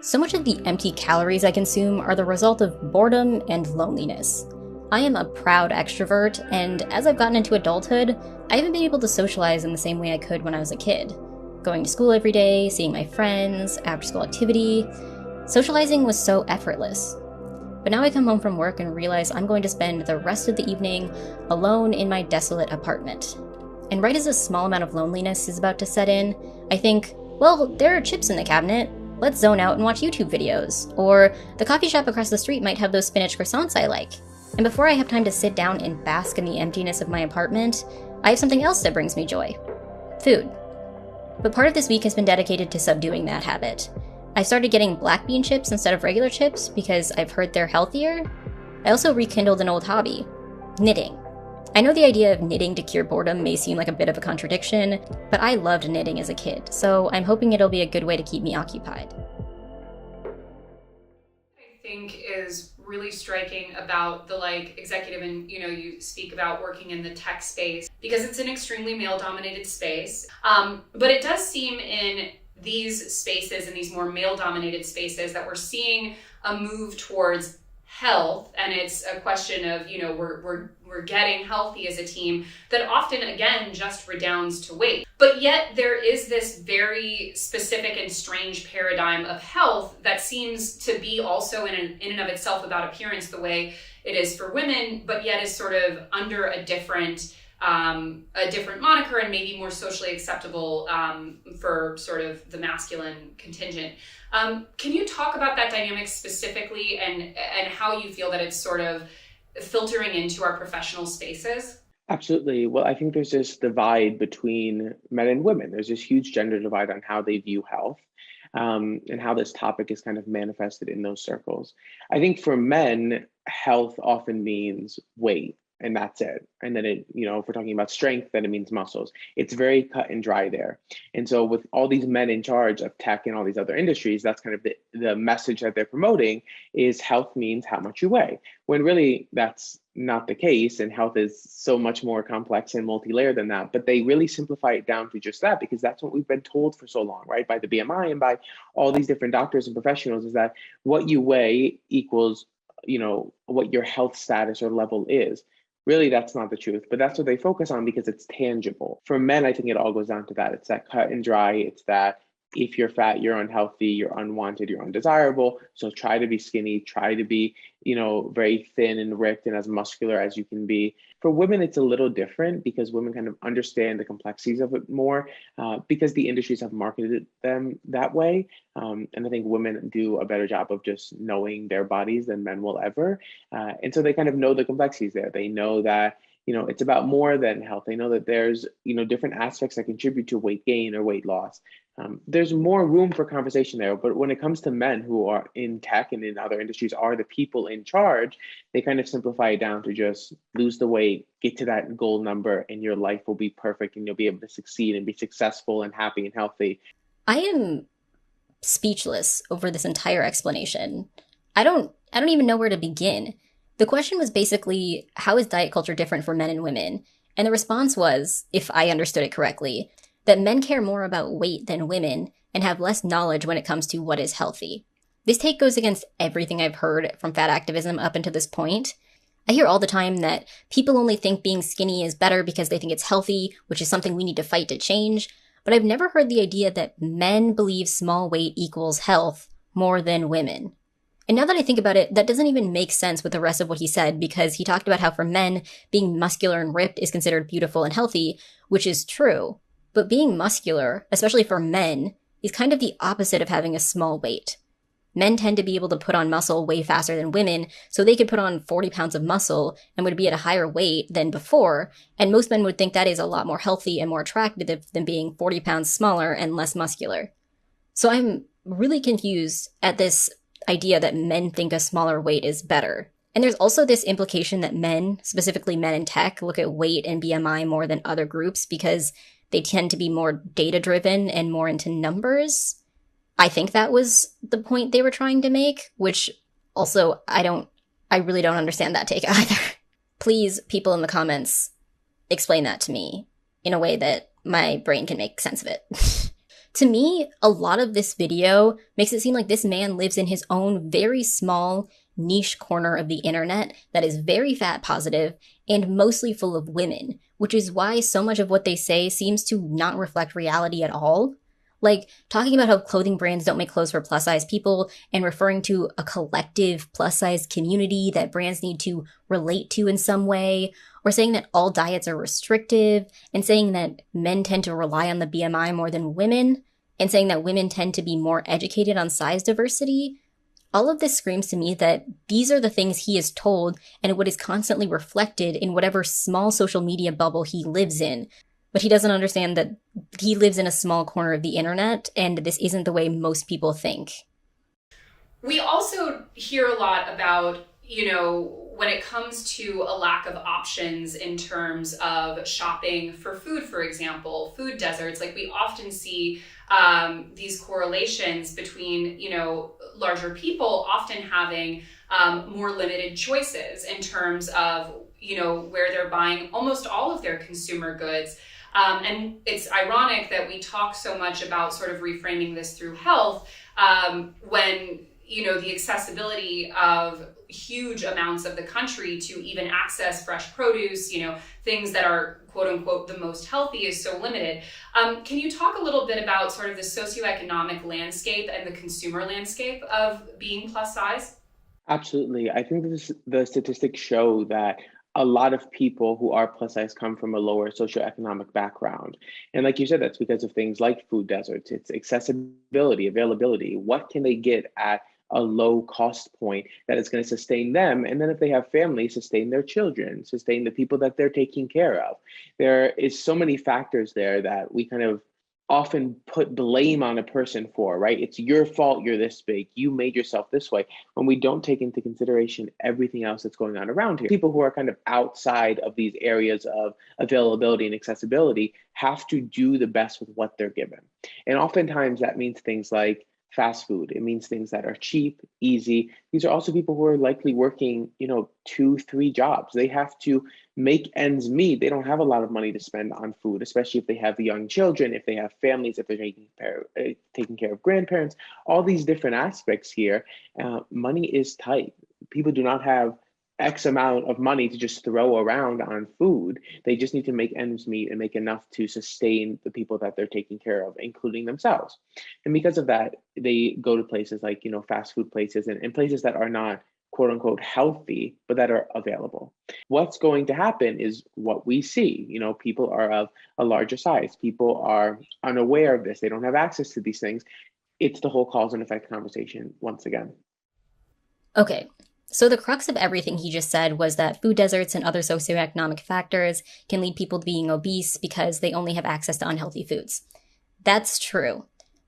So much of the empty calories I consume are the result of boredom and loneliness. I am a proud extrovert, and as I've gotten into adulthood, I haven't been able to socialize in the same way I could when I was a kid. Going to school every day, seeing my friends, after-school activity. Socializing was so effortless. But now I come home from work and realize I'm going to spend the rest of the evening alone in my desolate apartment. And right as a small amount of loneliness is about to set in, I think, well, there are chips in the cabinet. Let's zone out and watch YouTube videos. Or the coffee shop across the street might have those spinach croissants I like. And before I have time to sit down and bask in the emptiness of my apartment, I have something else that brings me joy. Food. But part of this week has been dedicated to subduing that habit. I started getting black bean chips instead of regular chips because I've heard they're healthier. I also rekindled an old hobby, knitting. I know the idea of knitting to cure boredom may seem like a bit of a contradiction, but I loved knitting as a kid, so I'm hoping it'll be a good way to keep me occupied. I think is really striking about the executive, and you speak about working in the tech space because it's an extremely male-dominated space, but it does seem in these spaces and these more male-dominated spaces that we're seeing a move towards health, and it's a question of we're getting healthy as a team that often again just redounds to weight. But yet there is this very specific and strange paradigm of health that seems to be also in and of itself about appearance the way it is for women, but yet is sort of under a different a different moniker and maybe more socially acceptable for sort of the masculine contingent. Can you talk about that dynamic specifically and how you feel that it's sort of filtering into our professional spaces? Absolutely. Well, I think there's this divide between men and women. There's this huge gender divide on how they view health, and how this topic is kind of manifested in those circles. I think for men, health often means weight, and that's it. And then if we're talking about strength, then it means muscles. It's very cut and dry there. And so, with all these men in charge of tech and all these other industries, that's kind of the message that they're promoting is health means how much you weigh, when really that's not the case, and health is so much more complex and multi-layered than that. But they really simplify it down to just that because that's what we've been told for so long, right? By the BMI and by all these different doctors and professionals, is that what you weigh equals, what your health status or level is. Really, that's not the truth, but that's what they focus on because it's tangible. For men, I think it all goes down to that. It's that cut and dry. It's that if you're fat, you're unhealthy, you're unwanted, you're undesirable. So try to be skinny, try to be, very thin and ripped and as muscular as you can be. For women, it's a little different because women kind of understand the complexities of it more because the industries have marketed them that way. And I think women do a better job of just knowing their bodies than men will ever. And so they kind of know the complexities there. They know that it's about more than health. They know that there's, different aspects that contribute to weight gain or weight loss. There's more room for conversation there. But when it comes to men who are in tech and in other industries are the people in charge, they kind of simplify it down to just lose the weight, get to that goal number, and your life will be perfect and you'll be able to succeed and be successful and happy and healthy. I am speechless over this entire explanation. I don't even know where to begin. The question was basically, how is diet culture different for men and women? And the response was, if I understood it correctly, that men care more about weight than women and have less knowledge when it comes to what is healthy. This take goes against everything I've heard from fat activism up until this point. I hear all the time that people only think being skinny is better because they think it's healthy, which is something we need to fight to change. But I've never heard the idea that men believe small weight equals health more than women. And now that I think about it, that doesn't even make sense with the rest of what he said, because he talked about how for men, being muscular and ripped is considered beautiful and healthy, which is true. But being muscular, especially for men, is kind of the opposite of having a small weight. Men tend to be able to put on muscle way faster than women, so they could put on 40 pounds of muscle and would be at a higher weight than before, and most men would think that is a lot more healthy and more attractive than being 40 pounds smaller and less muscular. So I'm really confused at this idea that men think a smaller weight is better. And there's also this implication that men, specifically men in tech, look at weight and BMI more than other groups because they tend to be more data-driven and more into numbers. I think that was the point they were trying to make, which also I really don't understand that take either. Please, people in the comments, explain that to me in a way that my brain can make sense of it. To me, a lot of this video makes it seem like this man lives in his own very small niche corner of the internet that is very fat positive and mostly full of women, which is why so much of what they say seems to not reflect reality at all. Like, talking about how clothing brands don't make clothes for plus-size people and referring to a collective plus-size community that brands need to relate to in some way, or saying that all diets are restrictive, and saying that men tend to rely on the BMI more than women, and saying that women tend to be more educated on size diversity. All of this screams to me that these are the things he is told and what is constantly reflected in whatever small social media bubble he lives in. But he doesn't understand that he lives in a small corner of the internet, and this isn't the way most people think. We also hear a lot about, when it comes to a lack of options in terms of shopping for food, for example, food deserts. Like, we often see these correlations between, larger people often having more limited choices in terms of, where they're buying almost all of their consumer goods. And it's ironic that we talk so much about sort of reframing this through health when, the accessibility of huge amounts of the country to even access fresh produce, things that are quote unquote the most healthy is so limited. Can you talk a little bit about sort of the socioeconomic landscape and the consumer landscape of being plus size? Absolutely. I think the statistics show that a lot of people who are plus size come from a lower socioeconomic background. And like you said, that's because of things like food deserts, it's accessibility, availability. What can they get at a low cost point that is going to sustain them? And then if they have families, sustain their children, sustain the people that they're taking care of. There is so many factors there that we kind of often put blame on a person for, right? It's your fault you're this big. You made yourself this way, when we don't take into consideration everything else that's going on around here. People who are kind of outside of these areas of availability and accessibility have to do the best with what they're given. And oftentimes that means things like fast food. It means things that are cheap, easy. These are also people who are likely working, 2-3 jobs. They have to make ends meet. They don't have a lot of money to spend on food, especially if they have young children, if they have families, if they're taking care of grandparents, all these different aspects here. Money is tight. People do not have X amount of money to just throw around on food. They just need to make ends meet and make enough to sustain the people that they're taking care of, including themselves. And because of that, they go to places like, fast food places and places that are not quote unquote healthy, but that are available. What's going to happen is what we see. People are of a larger size. People are unaware of this. They don't have access to these things. It's the whole cause and effect conversation once again. Okay. So the crux of everything he just said was that food deserts and other socioeconomic factors can lead people to being obese because they only have access to unhealthy foods. That's true.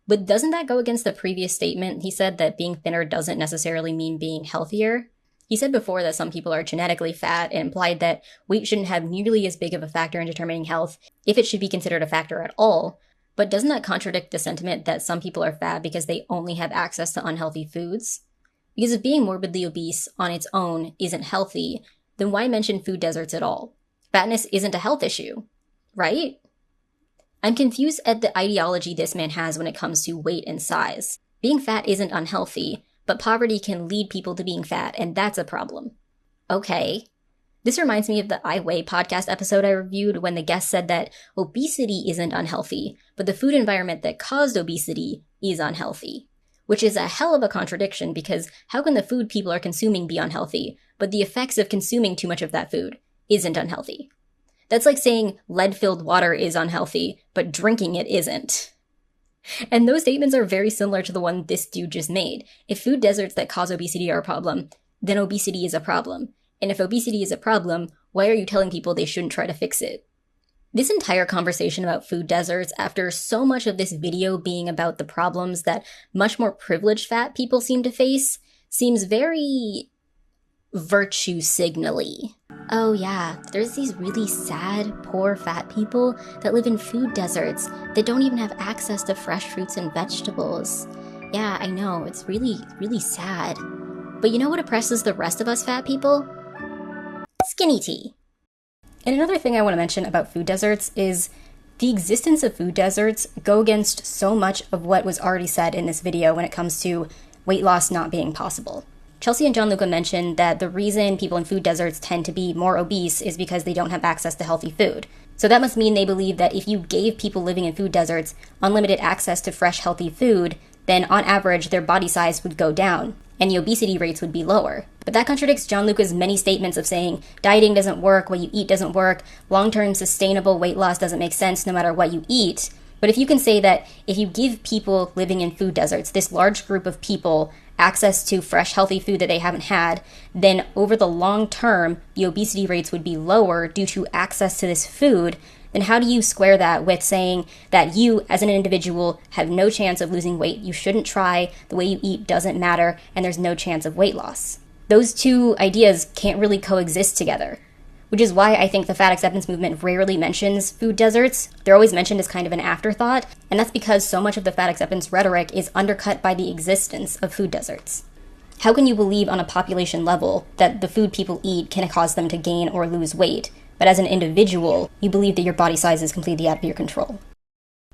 But doesn't that go against the previous statement? He said that being thinner doesn't necessarily mean being healthier. He said before that some people are genetically fat and implied that weight shouldn't have nearly as big of a factor in determining health, if it should be considered a factor at all. But doesn't that contradict the sentiment that some people are fat because they only have access to unhealthy foods? Because if being morbidly obese on its own isn't healthy, then why mention food deserts at all? Fatness isn't a health issue, right? I'm confused at the ideology this man has when it comes to weight and size. Being fat isn't unhealthy, but poverty can lead people to being fat, and that's a problem. Okay. This reminds me of the I Weigh podcast episode I reviewed when the guest said that obesity isn't unhealthy, but the food environment that caused obesity is unhealthy. Which is a hell of a contradiction, because how can the food people are consuming be unhealthy, but the effects of consuming too much of that food isn't unhealthy? That's like saying lead-filled water is unhealthy, but drinking it isn't. And those statements are very similar to the one this dude just made. If food deserts that cause obesity are a problem, then obesity is a problem. And if obesity is a problem, why are you telling people they shouldn't try to fix it? This entire conversation about food deserts, after so much of this video being about the problems that much more privileged fat people seem to face, seems very virtue signal-y. Oh yeah, there's these really sad, poor fat people that live in food deserts that don't even have access to fresh fruits and vegetables. Yeah, I know, it's really, really sad. But you know what oppresses the rest of us fat people? Skinny tea. And another thing I want to mention about food deserts is the existence of food deserts go against so much of what was already said in this video when it comes to weight loss not being possible. Chelsea and Gianluca mentioned that the reason people in food deserts tend to be more obese is because they don't have access to healthy food. So that must mean they believe that if you gave people living in food deserts unlimited access to fresh, healthy food, then on average their body size would go down, and the obesity rates would be lower. But that contradicts Gianluca's many statements of saying dieting doesn't work, what you eat doesn't work, long-term sustainable weight loss doesn't make sense no matter what you eat. But if you can say that if you give people living in food deserts, this large group of people, access to fresh, healthy food that they haven't had, then over the long term, the obesity rates would be lower due to access to this food, then how do you square that with saying that you, as an individual, have no chance of losing weight, you shouldn't try, the way you eat doesn't matter, and there's no chance of weight loss? Those two ideas can't really coexist together. Which is why I think the fat acceptance movement rarely mentions food deserts. They're always mentioned as kind of an afterthought, and that's because so much of the fat acceptance rhetoric is undercut by the existence of food deserts. How can you believe on a population level that the food people eat can cause them to gain or lose weight, but as an individual, you believe that your body size is completely out of your control?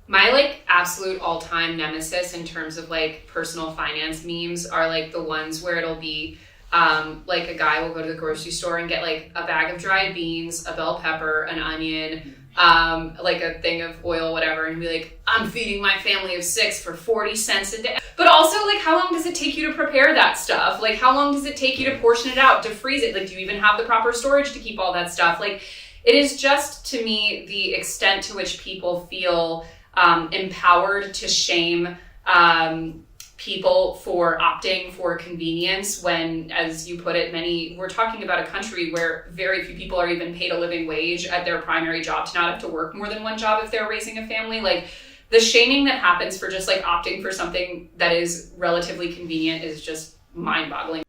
My absolute all-time nemesis in terms of personal finance memes are the ones where it'll be Like a guy will go to the grocery store and get like a bag of dried beans, a bell pepper, an onion, like a thing of oil, whatever, and be like, I'm feeding my family of 6 for 40 cents a day. But also, like, how long does it take you to prepare that stuff? Like, how long does it take you to portion it out, to freeze it? Like, do you even have the proper storage to keep all that stuff? Like, it is just, to me, the extent to which people feel empowered to shame people for opting for convenience when, as you put it, we're talking about a country where very few people are even paid a living wage at their primary job to not have to work more than one job if they're raising a family. Like, the shaming that happens for just like opting for something that is relatively convenient is just mind-boggling.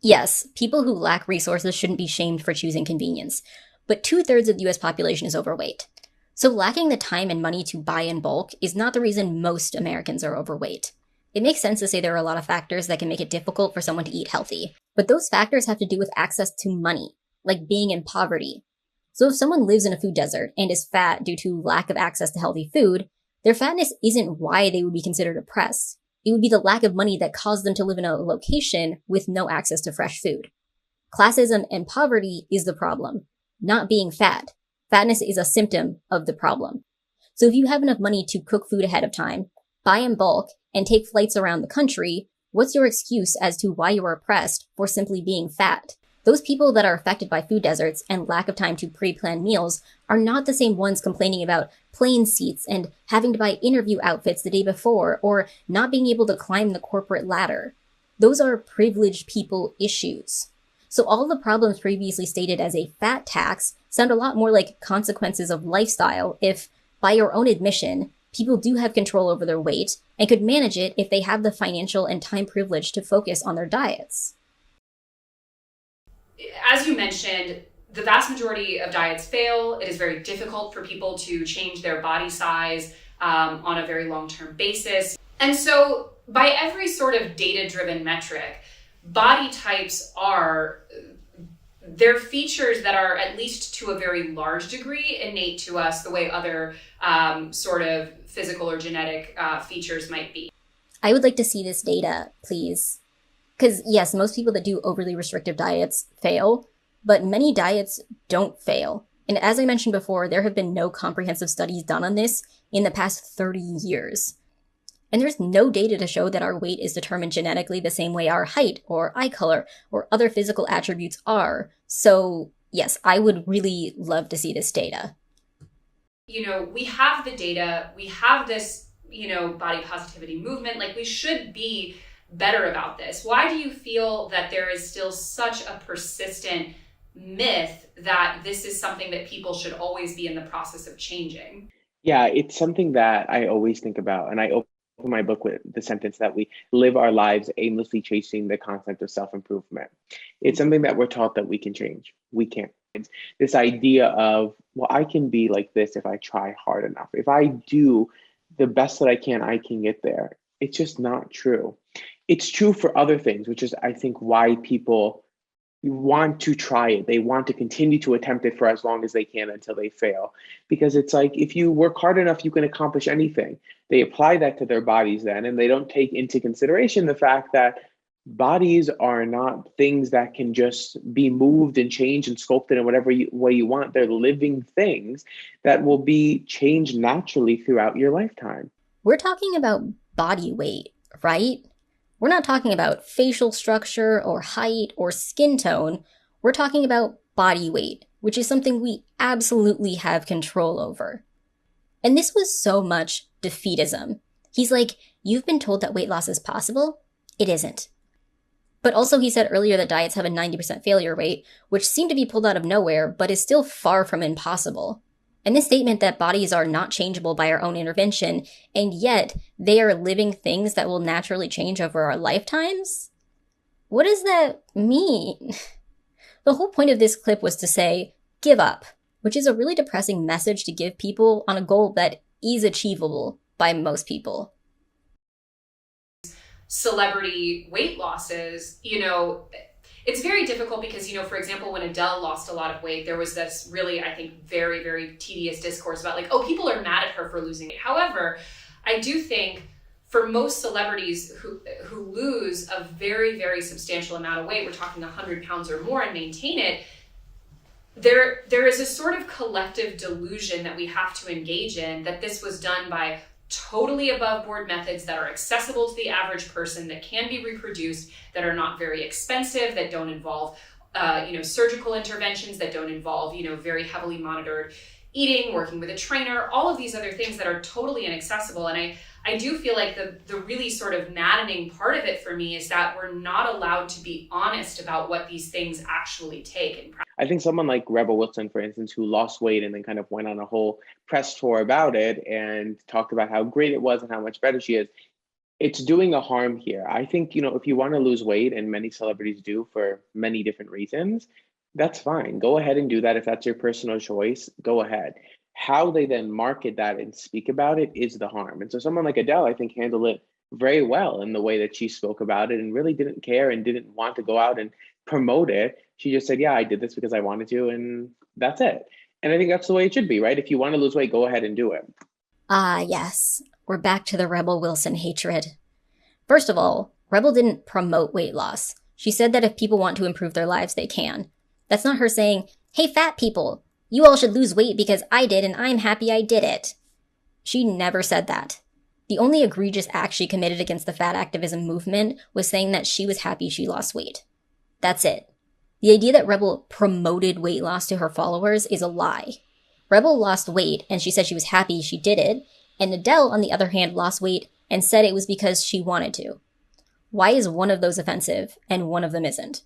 Yes, people who lack resources shouldn't be shamed for choosing convenience, but 2/3 of the US population is overweight. So lacking the time and money to buy in bulk is not the reason most Americans are overweight. It makes sense to say there are a lot of factors that can make it difficult for someone to eat healthy, but those factors have to do with access to money, like being in poverty. So if someone lives in a food desert and is fat due to lack of access to healthy food, their fatness isn't why they would be considered oppressed. It would be the lack of money that caused them to live in a location with no access to fresh food. Classism and poverty is the problem, not being fat. Fatness is a symptom of the problem. So if you have enough money to cook food ahead of time, buy in bulk, and take flights around the country, what's your excuse as to why you are oppressed for simply being fat? Those people that are affected by food deserts and lack of time to pre-plan meals are not the same ones complaining about plane seats and having to buy interview outfits the day before or not being able to climb the corporate ladder. Those are privileged people issues. So all the problems previously stated as a fat tax sound a lot more like consequences of lifestyle if, by your own admission, people do have control over their weight and could manage it if they have the financial and time privilege to focus on their diets. As you mentioned, the vast majority of diets fail. It is very difficult for people to change their body size on a very long-term basis. And so by every sort of data-driven metric, body types they're features that are, at least to a very large degree, innate to us the way other sort of physical or genetic features might be. I would like to see this data, please. Because yes, most people that do overly restrictive diets fail, but many diets don't fail. And as I mentioned before, there have been no comprehensive studies done on this in the past 30 years. And there's no data to show that our weight is determined genetically the same way our height or eye color or other physical attributes are. So yes, I would really love to see this data. You know, we have the data, we have this, body positivity movement, like we should be better about this. Why do you feel that there is still such a persistent myth that this is something that people should always be in the process of changing? Yeah, it's something that I always think about. And I open my book with the sentence that we live our lives aimlessly chasing the concept of self-improvement. It's something that we're taught that we can change. We can't. This idea of, well, I can be like this if I try hard enough. If I do the best that I can get there. It's just not true. It's true for other things, which is, I think, why people want to try it. They want to continue to attempt it for as long as they can until they fail. Because it's like, if you work hard enough, you can accomplish anything. They apply that to their bodies then, and they don't take into consideration the fact that bodies are not things that can just be moved and changed and sculpted in whatever way you want. They're living things that will be changed naturally throughout your lifetime. We're talking about body weight, right? We're not talking about facial structure or height or skin tone. We're talking about body weight, which is something we absolutely have control over. And this was so much defeatism. He's like, you've been told that weight loss is possible? It isn't. But also he said earlier that diets have a 90% failure rate, which seemed to be pulled out of nowhere, but is still far from impossible. And this statement that bodies are not changeable by our own intervention, and yet they are living things that will naturally change over our lifetimes? What does that mean? The whole point of this clip was to say, give up, which is a really depressing message to give people on a goal that is achievable by most people. Celebrity weight losses, it's very difficult because, for example, when Adele lost a lot of weight, there was this really, I think, very, very tedious discourse about like, oh, people are mad at her for losing weight. However, I do think for most celebrities who lose a very, very substantial amount of weight, we're talking 100 pounds or more, and maintain it, there is a sort of collective delusion that we have to engage in that this was done by totally above board methods that are accessible to the average person, that can be reproduced, that are not very expensive, that don't involve surgical interventions, that don't involve very heavily monitored eating, working with a trainer, all of these other things that are totally inaccessible. And I do feel like the really sort of maddening part of it for me is that we're not allowed to be honest about what these things actually take in practice. I think someone like Rebel Wilson, for instance, who lost weight and then kind of went on a whole press tour about it and talked about how great it was and how much better she is, it's doing a harm here. I think, if you want to lose weight, and many celebrities do for many different reasons, that's fine. Go ahead and do that. If that's your personal choice, go ahead. How they then market that and speak about it is the harm. And so someone like Adele, I think, handled it very well in the way that she spoke about it and really didn't care and didn't want to go out and promote it. She just said, yeah, I did this because I wanted to, and that's it. And I think that's the way it should be, right? If you want to lose weight, go ahead and do it. Yes. We're back to the Rebel Wilson hatred. First of all, Rebel didn't promote weight loss. She said that if people want to improve their lives, they can. That's not her saying, hey, fat people, you all should lose weight because I did and I'm happy I did it. She never said that. The only egregious act she committed against the fat activism movement was saying that she was happy she lost weight. That's it. The idea that Rebel promoted weight loss to her followers is a lie. Rebel lost weight and she said she was happy she did it, and Adele, on the other hand, lost weight and said it was because she wanted to. Why is one of those offensive and one of them isn't?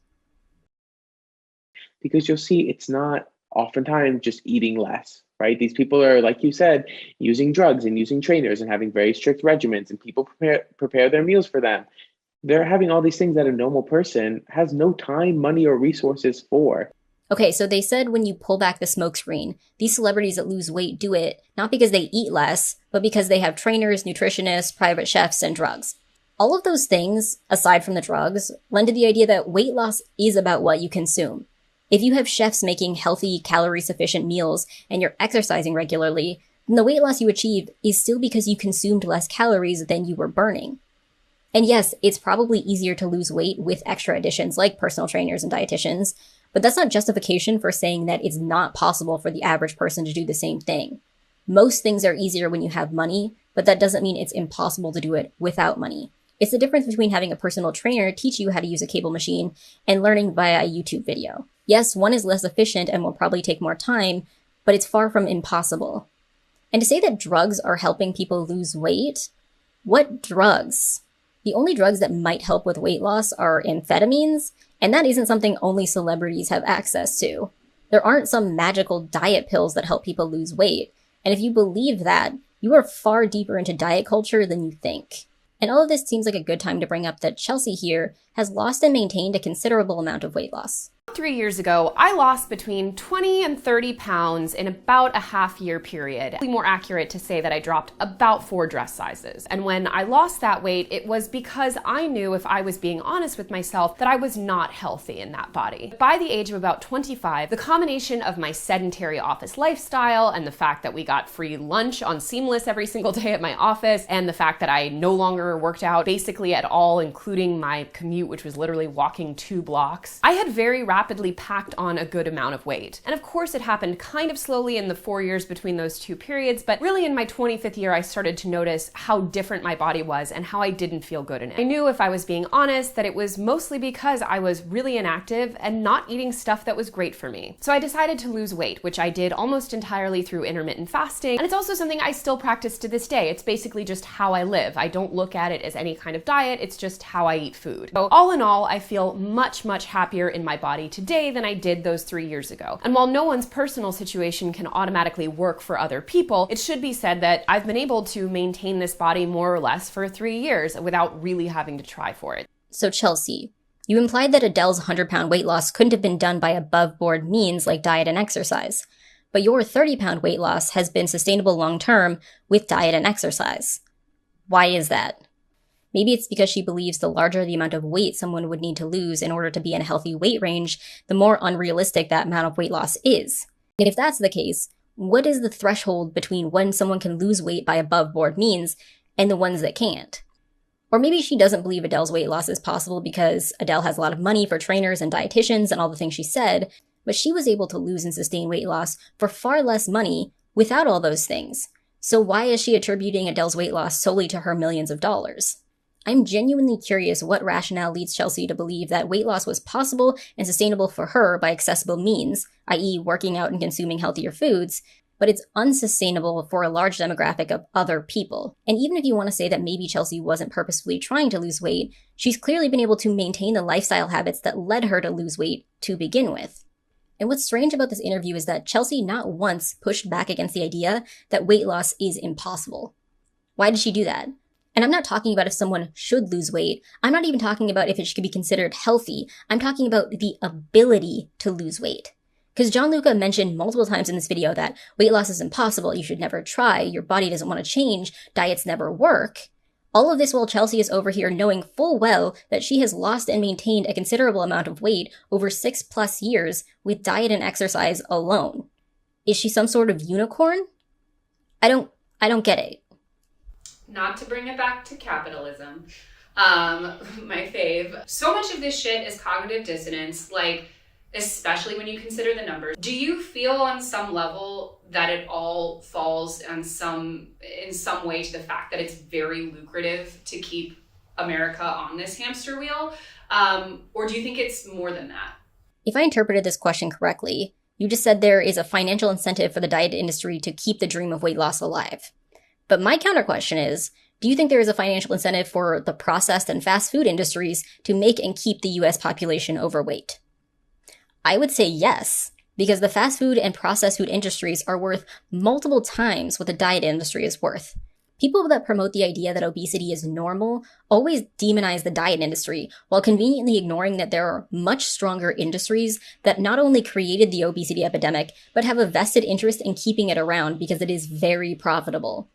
Because you'll see it's not oftentimes just eating less, right? These people are, like you said, using drugs and using trainers and having very strict regimens, and people prepare their meals for them. They're having all these things that a normal person has no time, money, or resources for. Okay, so they said when you pull back the smokescreen, these celebrities that lose weight do it not because they eat less, but because they have trainers, nutritionists, private chefs, and drugs. All of those things, aside from the drugs, lend to the idea that weight loss is about what you consume. If you have chefs making healthy, calorie-sufficient meals and you're exercising regularly, then the weight loss you achieve is still because you consumed less calories than you were burning. And yes, it's probably easier to lose weight with extra additions like personal trainers and dietitians, but that's not justification for saying that it's not possible for the average person to do the same thing. Most things are easier when you have money, but that doesn't mean it's impossible to do it without money. It's the difference between having a personal trainer teach you how to use a cable machine and learning via a YouTube video. Yes, one is less efficient and will probably take more time, but it's far from impossible. And to say that drugs are helping people lose weight? What drugs? The only drugs that might help with weight loss are amphetamines, and that isn't something only celebrities have access to. There aren't some magical diet pills that help people lose weight, and if you believe that, you are far deeper into diet culture than you think. And all of this seems like a good time to bring up that Chelsea here has lost and maintained a considerable amount of weight loss. 3 years ago, I lost between 20 and 30 pounds in about a half-year period. It's more accurate to say that I dropped about 4 dress sizes. And when I lost that weight, it was because I knew, if I was being honest with myself, that I was not healthy in that body. By the age of about 25, the combination of my sedentary office lifestyle and the fact that we got free lunch on Seamless every single day at my office, and the fact that I no longer worked out basically at all, including my commute, which was literally walking 2 blocks, I had very rapidly packed on a good amount of weight. And of course it happened kind of slowly in the 4 years between those 2 periods, but really in my 25th year I started to notice how different my body was and how I didn't feel good in it. I knew, if I was being honest, that it was mostly because I was really inactive and not eating stuff that was great for me. So I decided to lose weight, which I did almost entirely through intermittent fasting, and it's also something I still practice to this day. It's basically just how I live. I don't look at it as any kind of diet, it's just how I eat food. So all in all, I feel much, much happier in my body today than I did those 3 years ago. And while no one's personal situation can automatically work for other people, it should be said that I've been able to maintain this body more or less for 3 years without really having to try for it. So Chelsea, you implied that Adele's 100-pound weight loss couldn't have been done by above-board means like diet and exercise. But your 30-pound weight loss has been sustainable long-term with diet and exercise. Why is that? Maybe it's because she believes the larger the amount of weight someone would need to lose in order to be in a healthy weight range, the more unrealistic that amount of weight loss is. And if that's the case, what is the threshold between when someone can lose weight by above board means and the ones that can't? Or maybe she doesn't believe Adeles' weight loss is possible because Adele has a lot of money for trainers and dietitians and all the things she said, but she was able to lose and sustain weight loss for far less money without all those things. So why is she attributing Adeles' weight loss solely to her millions of dollars? I'm genuinely curious what rationale leads Chelsea to believe that weight loss was possible and sustainable for her by accessible means, i.e. working out and consuming healthier foods, but it's unsustainable for a large demographic of other people. And even if you want to say that maybe Chelsea wasn't purposefully trying to lose weight, she's clearly been able to maintain the lifestyle habits that led her to lose weight to begin with. And what's strange about this interview is that Chelsea not once pushed back against the idea that weight loss is impossible. Why did she do that? And I'm not talking about if someone should lose weight. I'm not even talking about if it should be considered healthy. I'm talking about the ability to lose weight. Because Gianluca mentioned multiple times in this video that weight loss is impossible, you should never try, your body doesn't want to change, diets never work. All of this while Chelsea is over here knowing full well that she has lost and maintained a considerable amount of weight over 6+ years with diet and exercise alone. Is she some sort of unicorn? I don't get it. Not to bring it back to capitalism, my fave. So much of this shit is cognitive dissonance, like, especially when you consider the numbers. Do you feel on some level that it all falls in some way to the fact that it's very lucrative to keep America on this hamster wheel? Or do you think it's more than that? If I interpreted this question correctly, you just said there is a financial incentive for the diet industry to keep the dream of weight loss alive. But my counter question is, do you think there is a financial incentive for the processed and fast food industries to make and keep the US population overweight? I would say yes, because the fast food and processed food industries are worth multiple times what the diet industry is worth. People that promote the idea that obesity is normal always demonize the diet industry, while conveniently ignoring that there are much stronger industries that not only created the obesity epidemic, but have a vested interest in keeping it around because it is very profitable.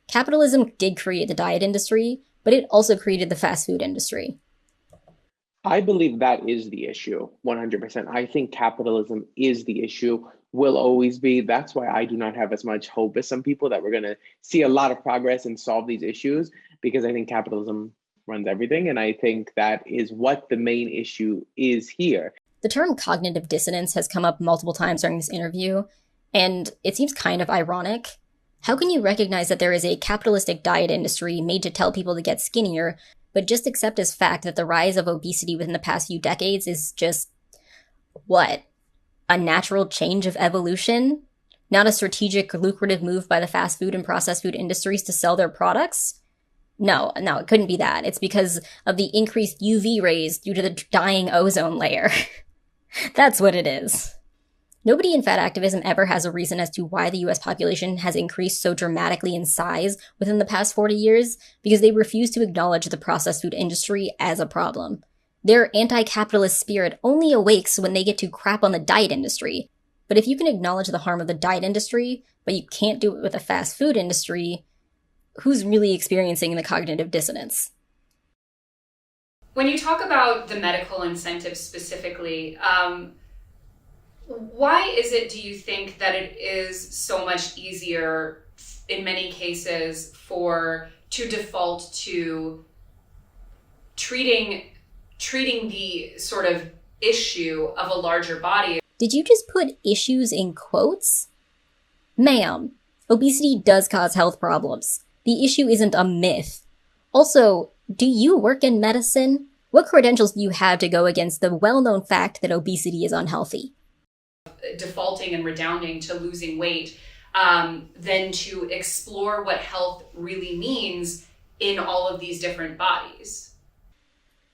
Capitalism did create the diet industry, but it also created the fast food industry. I believe that is the issue, 100%. I think capitalism is the issue, will always be. That's why I do not have as much hope as some people that we're going to see a lot of progress and solve these issues, because I think capitalism runs everything. And I think that is what the main issue is here. The term cognitive dissonance has come up multiple times during this interview, and it seems kind of ironic. How can you recognize that there is a capitalistic diet industry made to tell people to get skinnier, but just accept as fact that the rise of obesity within the past few decades is just, what? A natural change of evolution? Not a strategic, lucrative move by the fast food and processed food industries to sell their products? No, it couldn't be that. It's because of the increased UV rays due to the dying ozone layer. That's what it is. Nobody in fat activism ever has a reason as to why the US population has increased so dramatically in size within the past 40 years, because they refuse to acknowledge the processed food industry as a problem. Their anti-capitalist spirit only awakes when they get to crap on the diet industry. But if you can acknowledge the harm of the diet industry, but you can't do it with the fast food industry, who's really experiencing the cognitive dissonance? When you talk about the medical incentives specifically, why is it, do you think, that it is so much easier in many cases to default to treating the sort of issue of a larger body? Did you just put issues in quotes? Ma'am, obesity does cause health problems. The issue isn't a myth. Also, do you work in medicine? What credentials do you have to go against the well-known fact that obesity is unhealthy? Defaulting and redounding to losing weight, than to explore what health really means in all of these different bodies.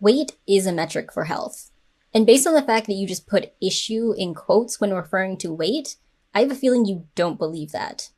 Weight is a metric for health. And based on the fact that you just put issue in quotes when referring to weight, I have a feeling you don't believe that.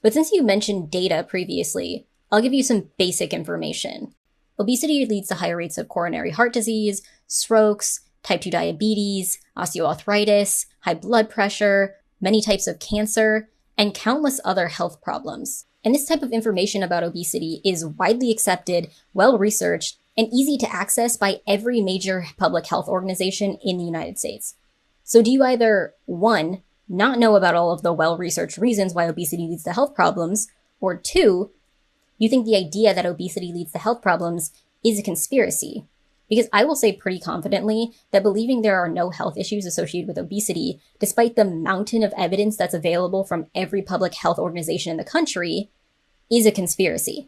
But since you mentioned data previously, I'll give you some basic information. Obesity leads to higher rates of coronary heart disease, strokes, type 2 diabetes, osteoarthritis, high blood pressure, many types of cancer, and countless other health problems. And this type of information about obesity is widely accepted, well-researched, and easy to access by every major public health organization in the United States. So do you either, 1, not know about all of the well-researched reasons why obesity leads to health problems, or 2, you think the idea that obesity leads to health problems is a conspiracy. Because I will say pretty confidently that believing there are no health issues associated with obesity, despite the mountain of evidence that's available from every public health organization in the country, is a conspiracy.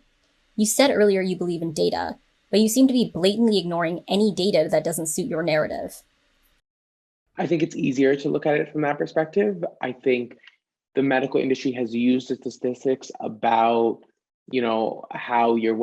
You said earlier you believe in data, but you seem to be blatantly ignoring any data that doesn't suit your narrative. I think it's easier to look at it from that perspective. I think the medical industry has used the statistics about, how your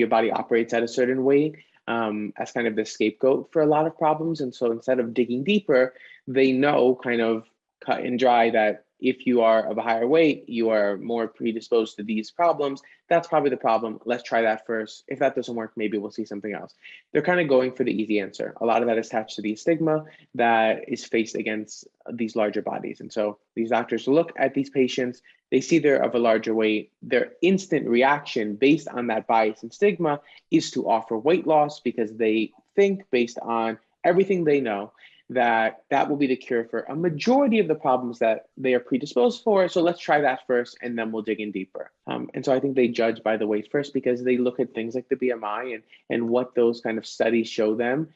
body operates at a certain weight as kind of the scapegoat for a lot of problems. And so instead of digging deeper, they know kind of cut and dry that if you are of a higher weight, you are more predisposed to these problems. That's probably the problem. Let's try that first. If that doesn't work, maybe we'll see something else. They're kind of going for the easy answer. A lot of that is attached to the stigma that is faced against these larger bodies. And so these doctors look at these patients, they see they're of a larger weight. Their instant reaction based on that bias and stigma is to offer weight loss because they think, based on everything they know, that will be the cure for a majority of the problems that they are predisposed for. So let's try that first, and then we'll dig in deeper. And so I think they judge by the weight first because they look at things like the BMI and what those kind of studies show them,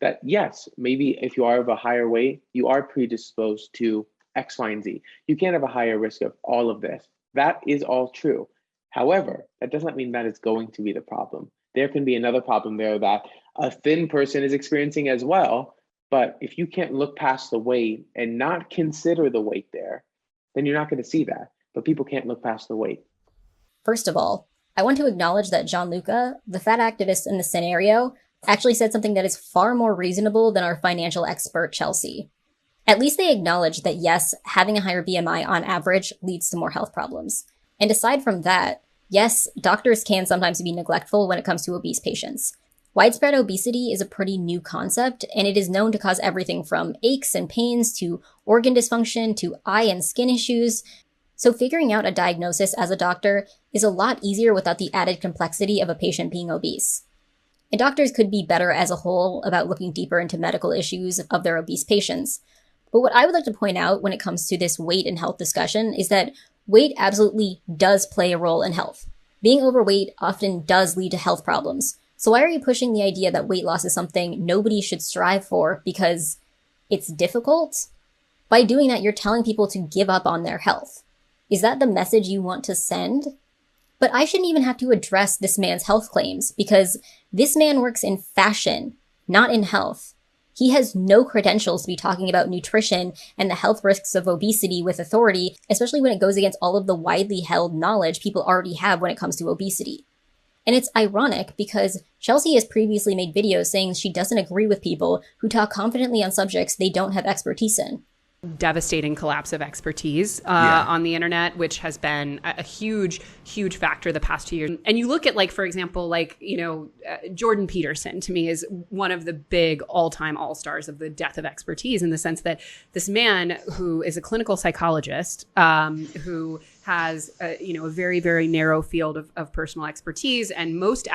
that yes, maybe if you are of a higher weight, you are predisposed to X, Y, and Z. You can have a higher risk of all of this. That is all true. However, that doesn't mean that it's going to be the problem. There can be another problem there that a thin person is experiencing as well. But if you can't look past the weight and not consider the weight there, then you're not going to see that. But people can't look past the weight. First of all, I want to acknowledge that Gianluca, the fat activist in the scenario, actually said something that is far more reasonable than our financial expert, Chelsea. At least they acknowledge that yes, having a higher BMI on average leads to more health problems. And aside from that, yes, doctors can sometimes be neglectful when it comes to obese patients. Widespread obesity is a pretty new concept, and it is known to cause everything from aches and pains to organ dysfunction to eye and skin issues. So figuring out a diagnosis as a doctor is a lot easier without the added complexity of a patient being obese. And doctors could be better as a whole about looking deeper into medical issues of their obese patients. But what I would like to point out when it comes to this weight and health discussion is that weight absolutely does play a role in health. Being overweight often does lead to health problems. So why are you pushing the idea that weight loss is something nobody should strive for because it's difficult? By doing that, you're telling people to give up on their health. Is that the message you want to send? But I shouldn't even have to address this man's health claims because this man works in fashion, not in health. He has no credentials to be talking about nutrition and the health risks of obesity with authority, especially when it goes against all of the widely held knowledge people already have when it comes to obesity. And it's ironic because Chelsea has previously made videos saying she doesn't agree with people who talk confidently on subjects they don't have expertise in. Devastating collapse of expertise on the internet, which has been a huge factor the past 2 years. And you look at, for example, Jordan Peterson, to me, is one of the big all-time all-stars of the death of expertise, in the sense that this man who is a clinical psychologist, who has a very, very narrow field of personal expertise, and most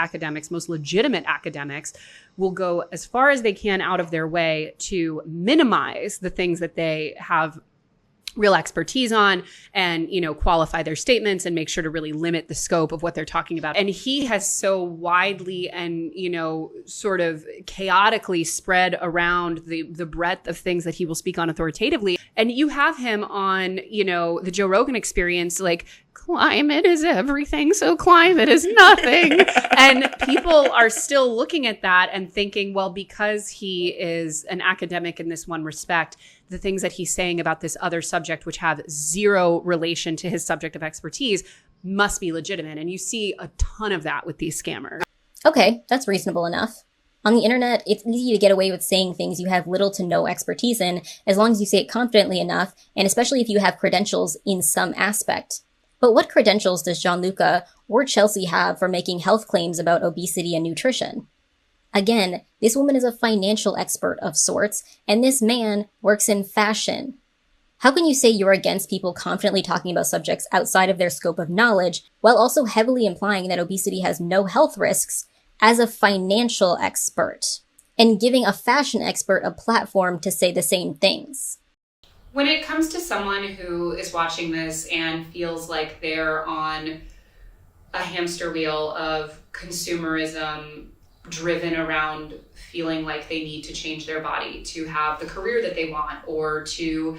legitimate academics will go as far as they can out of their way to minimize the things that they have real expertise on, and, qualify their statements and make sure to really limit the scope of what they're talking about. And he has so widely and, sort of chaotically spread around the breadth of things that he will speak on authoritatively. And you have him on, the Joe Rogan Experience, climate is everything, so climate is nothing. And people are still looking at that and thinking, well, because he is an academic in this one respect, the things that he's saying about this other subject, which have zero relation to his subject of expertise, must be legitimate. And you see a ton of that with these scammers. Okay, that's reasonable enough. On the internet, it's easy to get away with saying things you have little to no expertise in, as long as you say it confidently enough, and especially if you have credentials in some aspect. But what credentials does Gianluca or Chelsea have for making health claims about obesity and nutrition? Again, this woman is a financial expert of sorts, and this man works in fashion. How can you say you're against people confidently talking about subjects outside of their scope of knowledge, while also heavily implying that obesity has no health risks as a financial expert, and giving a fashion expert a platform to say the same things? When it comes to someone who is watching this and feels like they're on a hamster wheel of consumerism driven around feeling like they need to change their body to have the career that they want, or to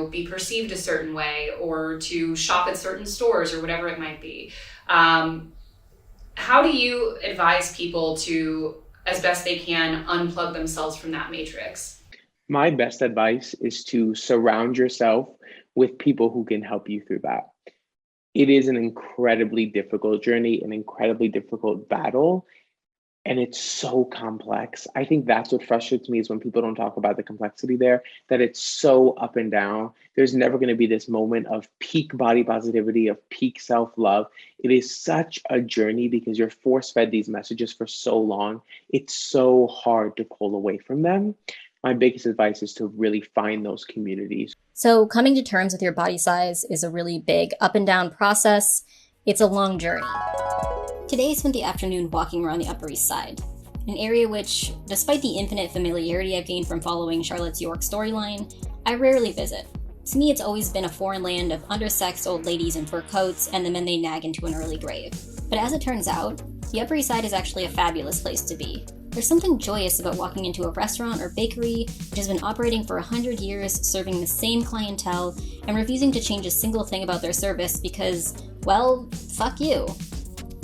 be perceived a certain way, or to shop at certain stores, or whatever it might be. How do you advise people to, as best they can, unplug themselves from that matrix? My best advice is to surround yourself with people who can help you through that. It is an incredibly difficult journey, an incredibly difficult battle, and it's so complex. I think that's what frustrates me, is when people don't talk about the complexity there, that it's so up and down. There's never going to be this moment of peak body positivity, of peak self-love. It is such a journey because you're force-fed these messages for so long. It's so hard to pull away from them. My biggest advice is to really find those communities. So coming to terms with your body size is a really big up and down process. It's a long journey. Today I spent the afternoon walking around the Upper East Side, an area which, despite the infinite familiarity I've gained from following Charlotte's York storyline, I rarely visit. To me, it's always been a foreign land of undersexed old ladies in fur coats and the men they nag into an early grave. But as it turns out, the Upper East Side is actually a fabulous place to be. There's something joyous about walking into a restaurant or bakery which has been operating for 100 years, serving the same clientele, and refusing to change a single thing about their service because, well, fuck you.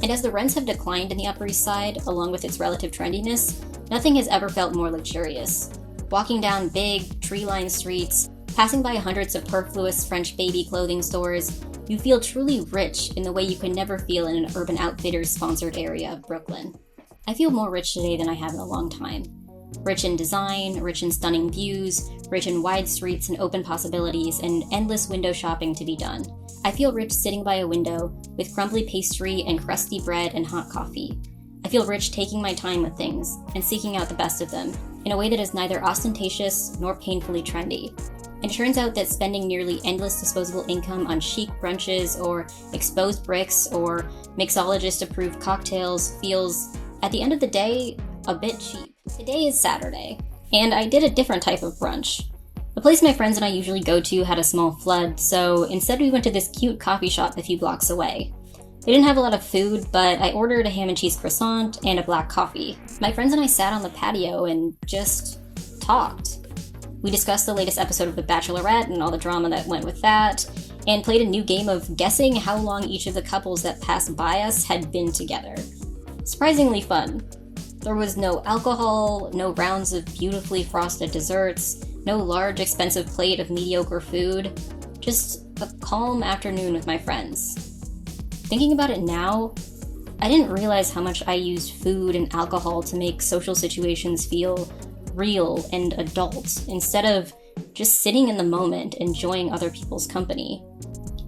And as the rents have declined in the Upper East Side, along with its relative trendiness, nothing has ever felt more luxurious. Walking down big, tree-lined streets, passing by hundreds of superfluous French baby clothing stores, you feel truly rich in the way you can never feel in an Urban Outfitters-sponsored area of Brooklyn. I feel more rich today than I have in a long time. Rich in design, rich in stunning views, rich in wide streets and open possibilities, and endless window shopping to be done. I feel rich sitting by a window with crumbly pastry and crusty bread and hot coffee. I feel rich taking my time with things and seeking out the best of them in a way that is neither ostentatious nor painfully trendy. And it turns out that spending nearly endless disposable income on chic brunches or exposed bricks or mixologist-approved cocktails feels, at the end of the day, a bit cheap. Today is Saturday, and I did a different type of brunch. The place my friends and I usually go to had a small flood, so instead we went to this cute coffee shop a few blocks away. They didn't have a lot of food, but I ordered a ham and cheese croissant and a black coffee. My friends and I sat on the patio and just talked. We discussed the latest episode of The Bachelorette and all the drama that went with that, and played a new game of guessing how long each of the couples that passed by us had been together. Surprisingly fun. There was no alcohol, no rounds of beautifully frosted desserts, no large expensive plate of mediocre food, just a calm afternoon with my friends. Thinking about it now, I didn't realize how much I used food and alcohol to make social situations feel real and adult, instead of just sitting in the moment, enjoying other people's company.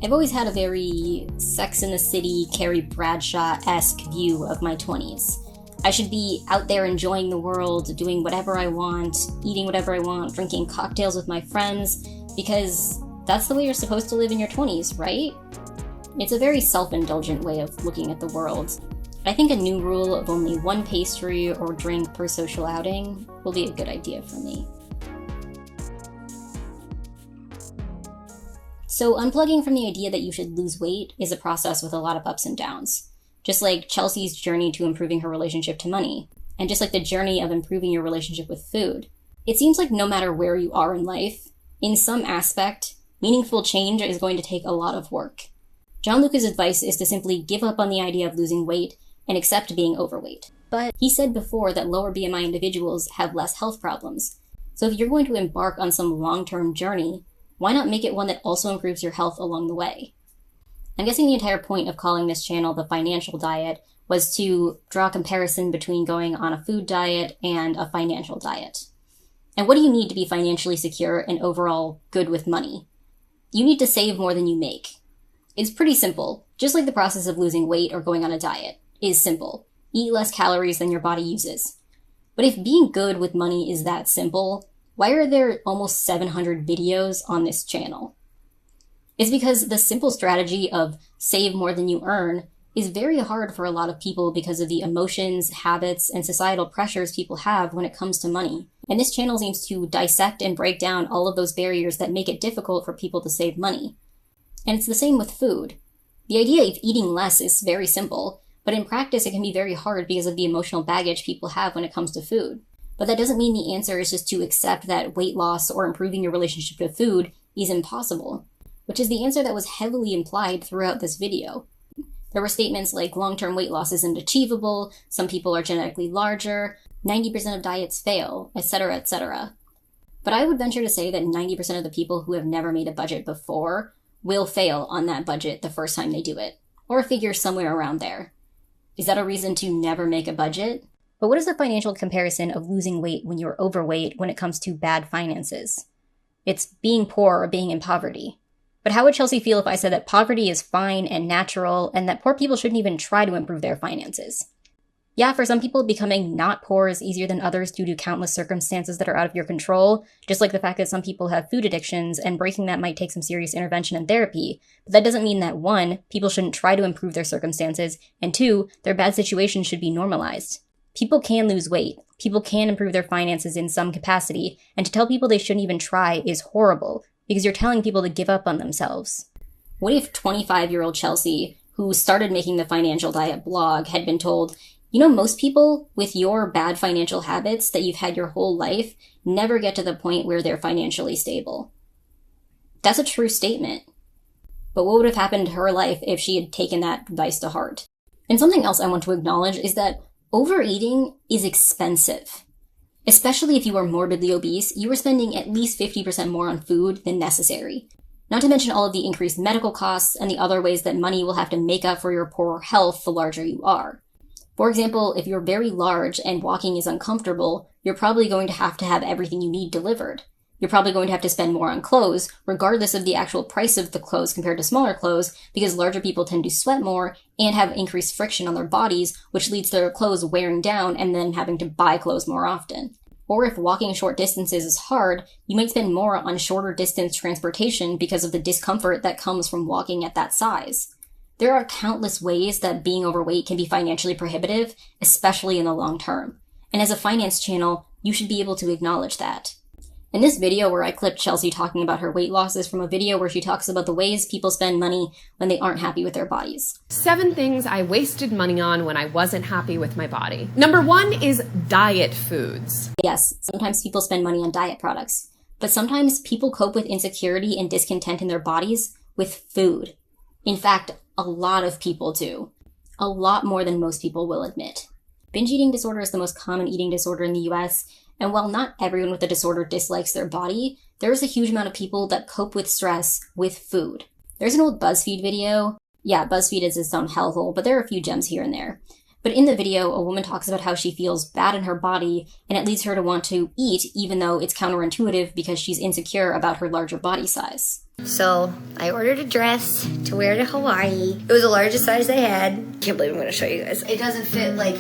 I've always had a very Sex and the City, Carrie Bradshaw-esque view of my 20s. I should be out there enjoying the world, doing whatever I want, eating whatever I want, drinking cocktails with my friends, because that's the way you're supposed to live in your 20s, right? It's a very self-indulgent way of looking at the world. I think a new rule of only one pastry or drink per social outing will be a good idea for me. So unplugging from the idea that you should lose weight is a process with a lot of ups and downs. Just like Chelsea's journey to improving her relationship to money, and just like the journey of improving your relationship with food. It seems like no matter where you are in life, in some aspect, meaningful change is going to take a lot of work. Gianluca's advice is to simply give up on the idea of losing weight and accept being overweight. But he said before that lower BMI individuals have less health problems. So if you're going to embark on some long-term journey, why not make it one that also improves your health along the way? I'm guessing the entire point of calling this channel The Financial Diet was to draw a comparison between going on a food diet and a financial diet. And what do you need to be financially secure and overall good with money? You need to save more than you make. It's pretty simple, just like the process of losing weight or going on a diet is simple. Eat less calories than your body uses. But if being good with money is that simple, why are there almost 700 videos on this channel? It's because the simple strategy of save more than you earn is very hard for a lot of people because of the emotions, habits, and societal pressures people have when it comes to money. And this channel seems to dissect and break down all of those barriers that make it difficult for people to save money. And it's the same with food. The idea of eating less is very simple, but in practice it can be very hard because of the emotional baggage people have when it comes to food. But that doesn't mean the answer is just to accept that weight loss or improving your relationship to food is impossible, which is the answer that was heavily implied throughout this video. There were statements like long-term weight loss isn't achievable, some people are genetically larger, 90% of diets fail, etc., etc. But I would venture to say that 90% of the people who have never made a budget before will fail on that budget the first time they do it, or a figure somewhere around there. Is that a reason to never make a budget? But what is the financial comparison of losing weight when you're overweight when it comes to bad finances? It's being poor or being in poverty. But how would Chelsea feel if I said that poverty is fine and natural and that poor people shouldn't even try to improve their finances? Yeah, for some people, becoming not poor is easier than others due to countless circumstances that are out of your control, just like the fact that some people have food addictions and breaking that might take some serious intervention and therapy. But that doesn't mean that 1, people shouldn't try to improve their circumstances, and 2, their bad situations should be normalized. People can lose weight, people can improve their finances in some capacity, and to tell people they shouldn't even try is horrible, because you're telling people to give up on themselves. What if 25-year-old Chelsea, who started making the Financial Diet blog, had been told, you know, most people with your bad financial habits that you've had your whole life never get to the point where they're financially stable? That's a true statement. But what would have happened to her life if she had taken that advice to heart? And something else I want to acknowledge is that overeating is expensive. Especially if you are morbidly obese, you are spending at least 50% more on food than necessary. Not to mention all of the increased medical costs and the other ways that money will have to make up for your poor health the larger you are. For example, if you're very large and walking is uncomfortable, you're probably going to have everything you need delivered. You're probably going to have to spend more on clothes, regardless of the actual price of the clothes compared to smaller clothes, because larger people tend to sweat more and have increased friction on their bodies, which leads to their clothes wearing down and then having to buy clothes more often. Or if walking short distances is hard, you might spend more on shorter distance transportation because of the discomfort that comes from walking at that size. There are countless ways that being overweight can be financially prohibitive, especially in the long term. And as a finance channel, you should be able to acknowledge that. In this video where I clipped Chelsea talking about her weight loss is from a video where she talks about the ways people spend money when they aren't happy with their bodies. 7 things I wasted money on when I wasn't happy with my body. Number 1 is diet foods. Yes, sometimes people spend money on diet products, but sometimes people cope with insecurity and discontent in their bodies with food. In fact, a lot of people do. A lot more than most people will admit. Binge eating disorder is the most common eating disorder in the US, and while not everyone with the disorder dislikes their body, there is a huge amount of people that cope with stress with food. There's an old BuzzFeed video. Yeah, BuzzFeed is its own hellhole, but there are a few gems here and there. But in the video, a woman talks about how she feels bad in her body, and it leads her to want to eat, even though it's counterintuitive because she's insecure about her larger body size. So I ordered a dress to wear to Hawaii. It was the largest size they had. Can't believe I'm going to show you guys. It doesn't fit like,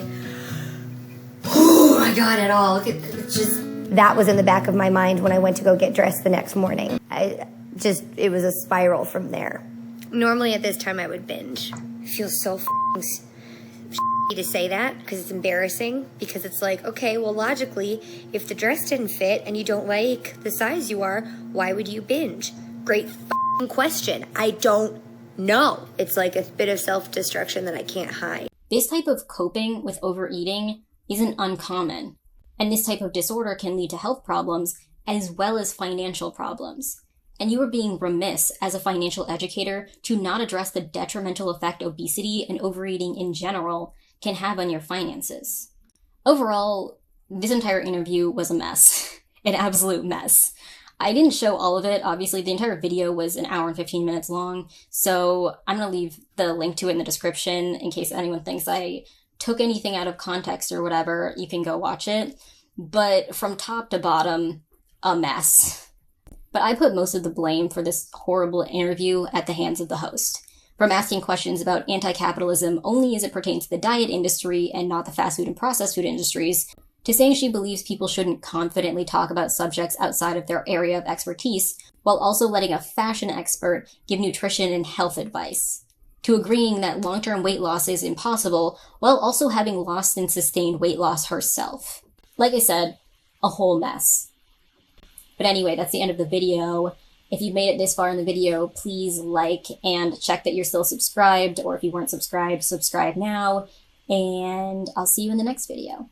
oh my God, at all. It's just, that was in the back of my mind when I went to go get dressed the next morning. It was a spiral from there. Normally at this time I would binge. It feels so to say that because it's embarrassing, because it's like, okay, well, logically, if the dress didn't fit and you don't like the size you are, why would you binge? Great question. I don't know. It's like a bit of self-destruction that I can't hide. This type of coping with overeating isn't uncommon, and this type of disorder can lead to health problems as well as financial problems. And you are being remiss as a financial educator to not address the detrimental effect obesity and overeating in general can have on your finances. Overall, this entire interview was a mess. An absolute mess. I didn't show all of it. Obviously, the entire video was an hour and 15 minutes long, so I'm going to leave the link to it in the description in case anyone thinks I took anything out of context or whatever. You can go watch it. But from top to bottom, a mess. But I put most of the blame for this horrible interview at the hands of the host. From asking questions about anti-capitalism only as it pertains to the diet industry and not the fast food and processed food industries, to saying she believes people shouldn't confidently talk about subjects outside of their area of expertise, while also letting a fashion expert give nutrition and health advice, to agreeing that long-term weight loss is impossible, while also having lost and sustained weight loss herself. Like I said, a whole mess. But anyway, that's the end of the video. If you've made it this far in the video, please like and check that you're still subscribed, or if you weren't subscribed, subscribe now, and I'll see you in the next video.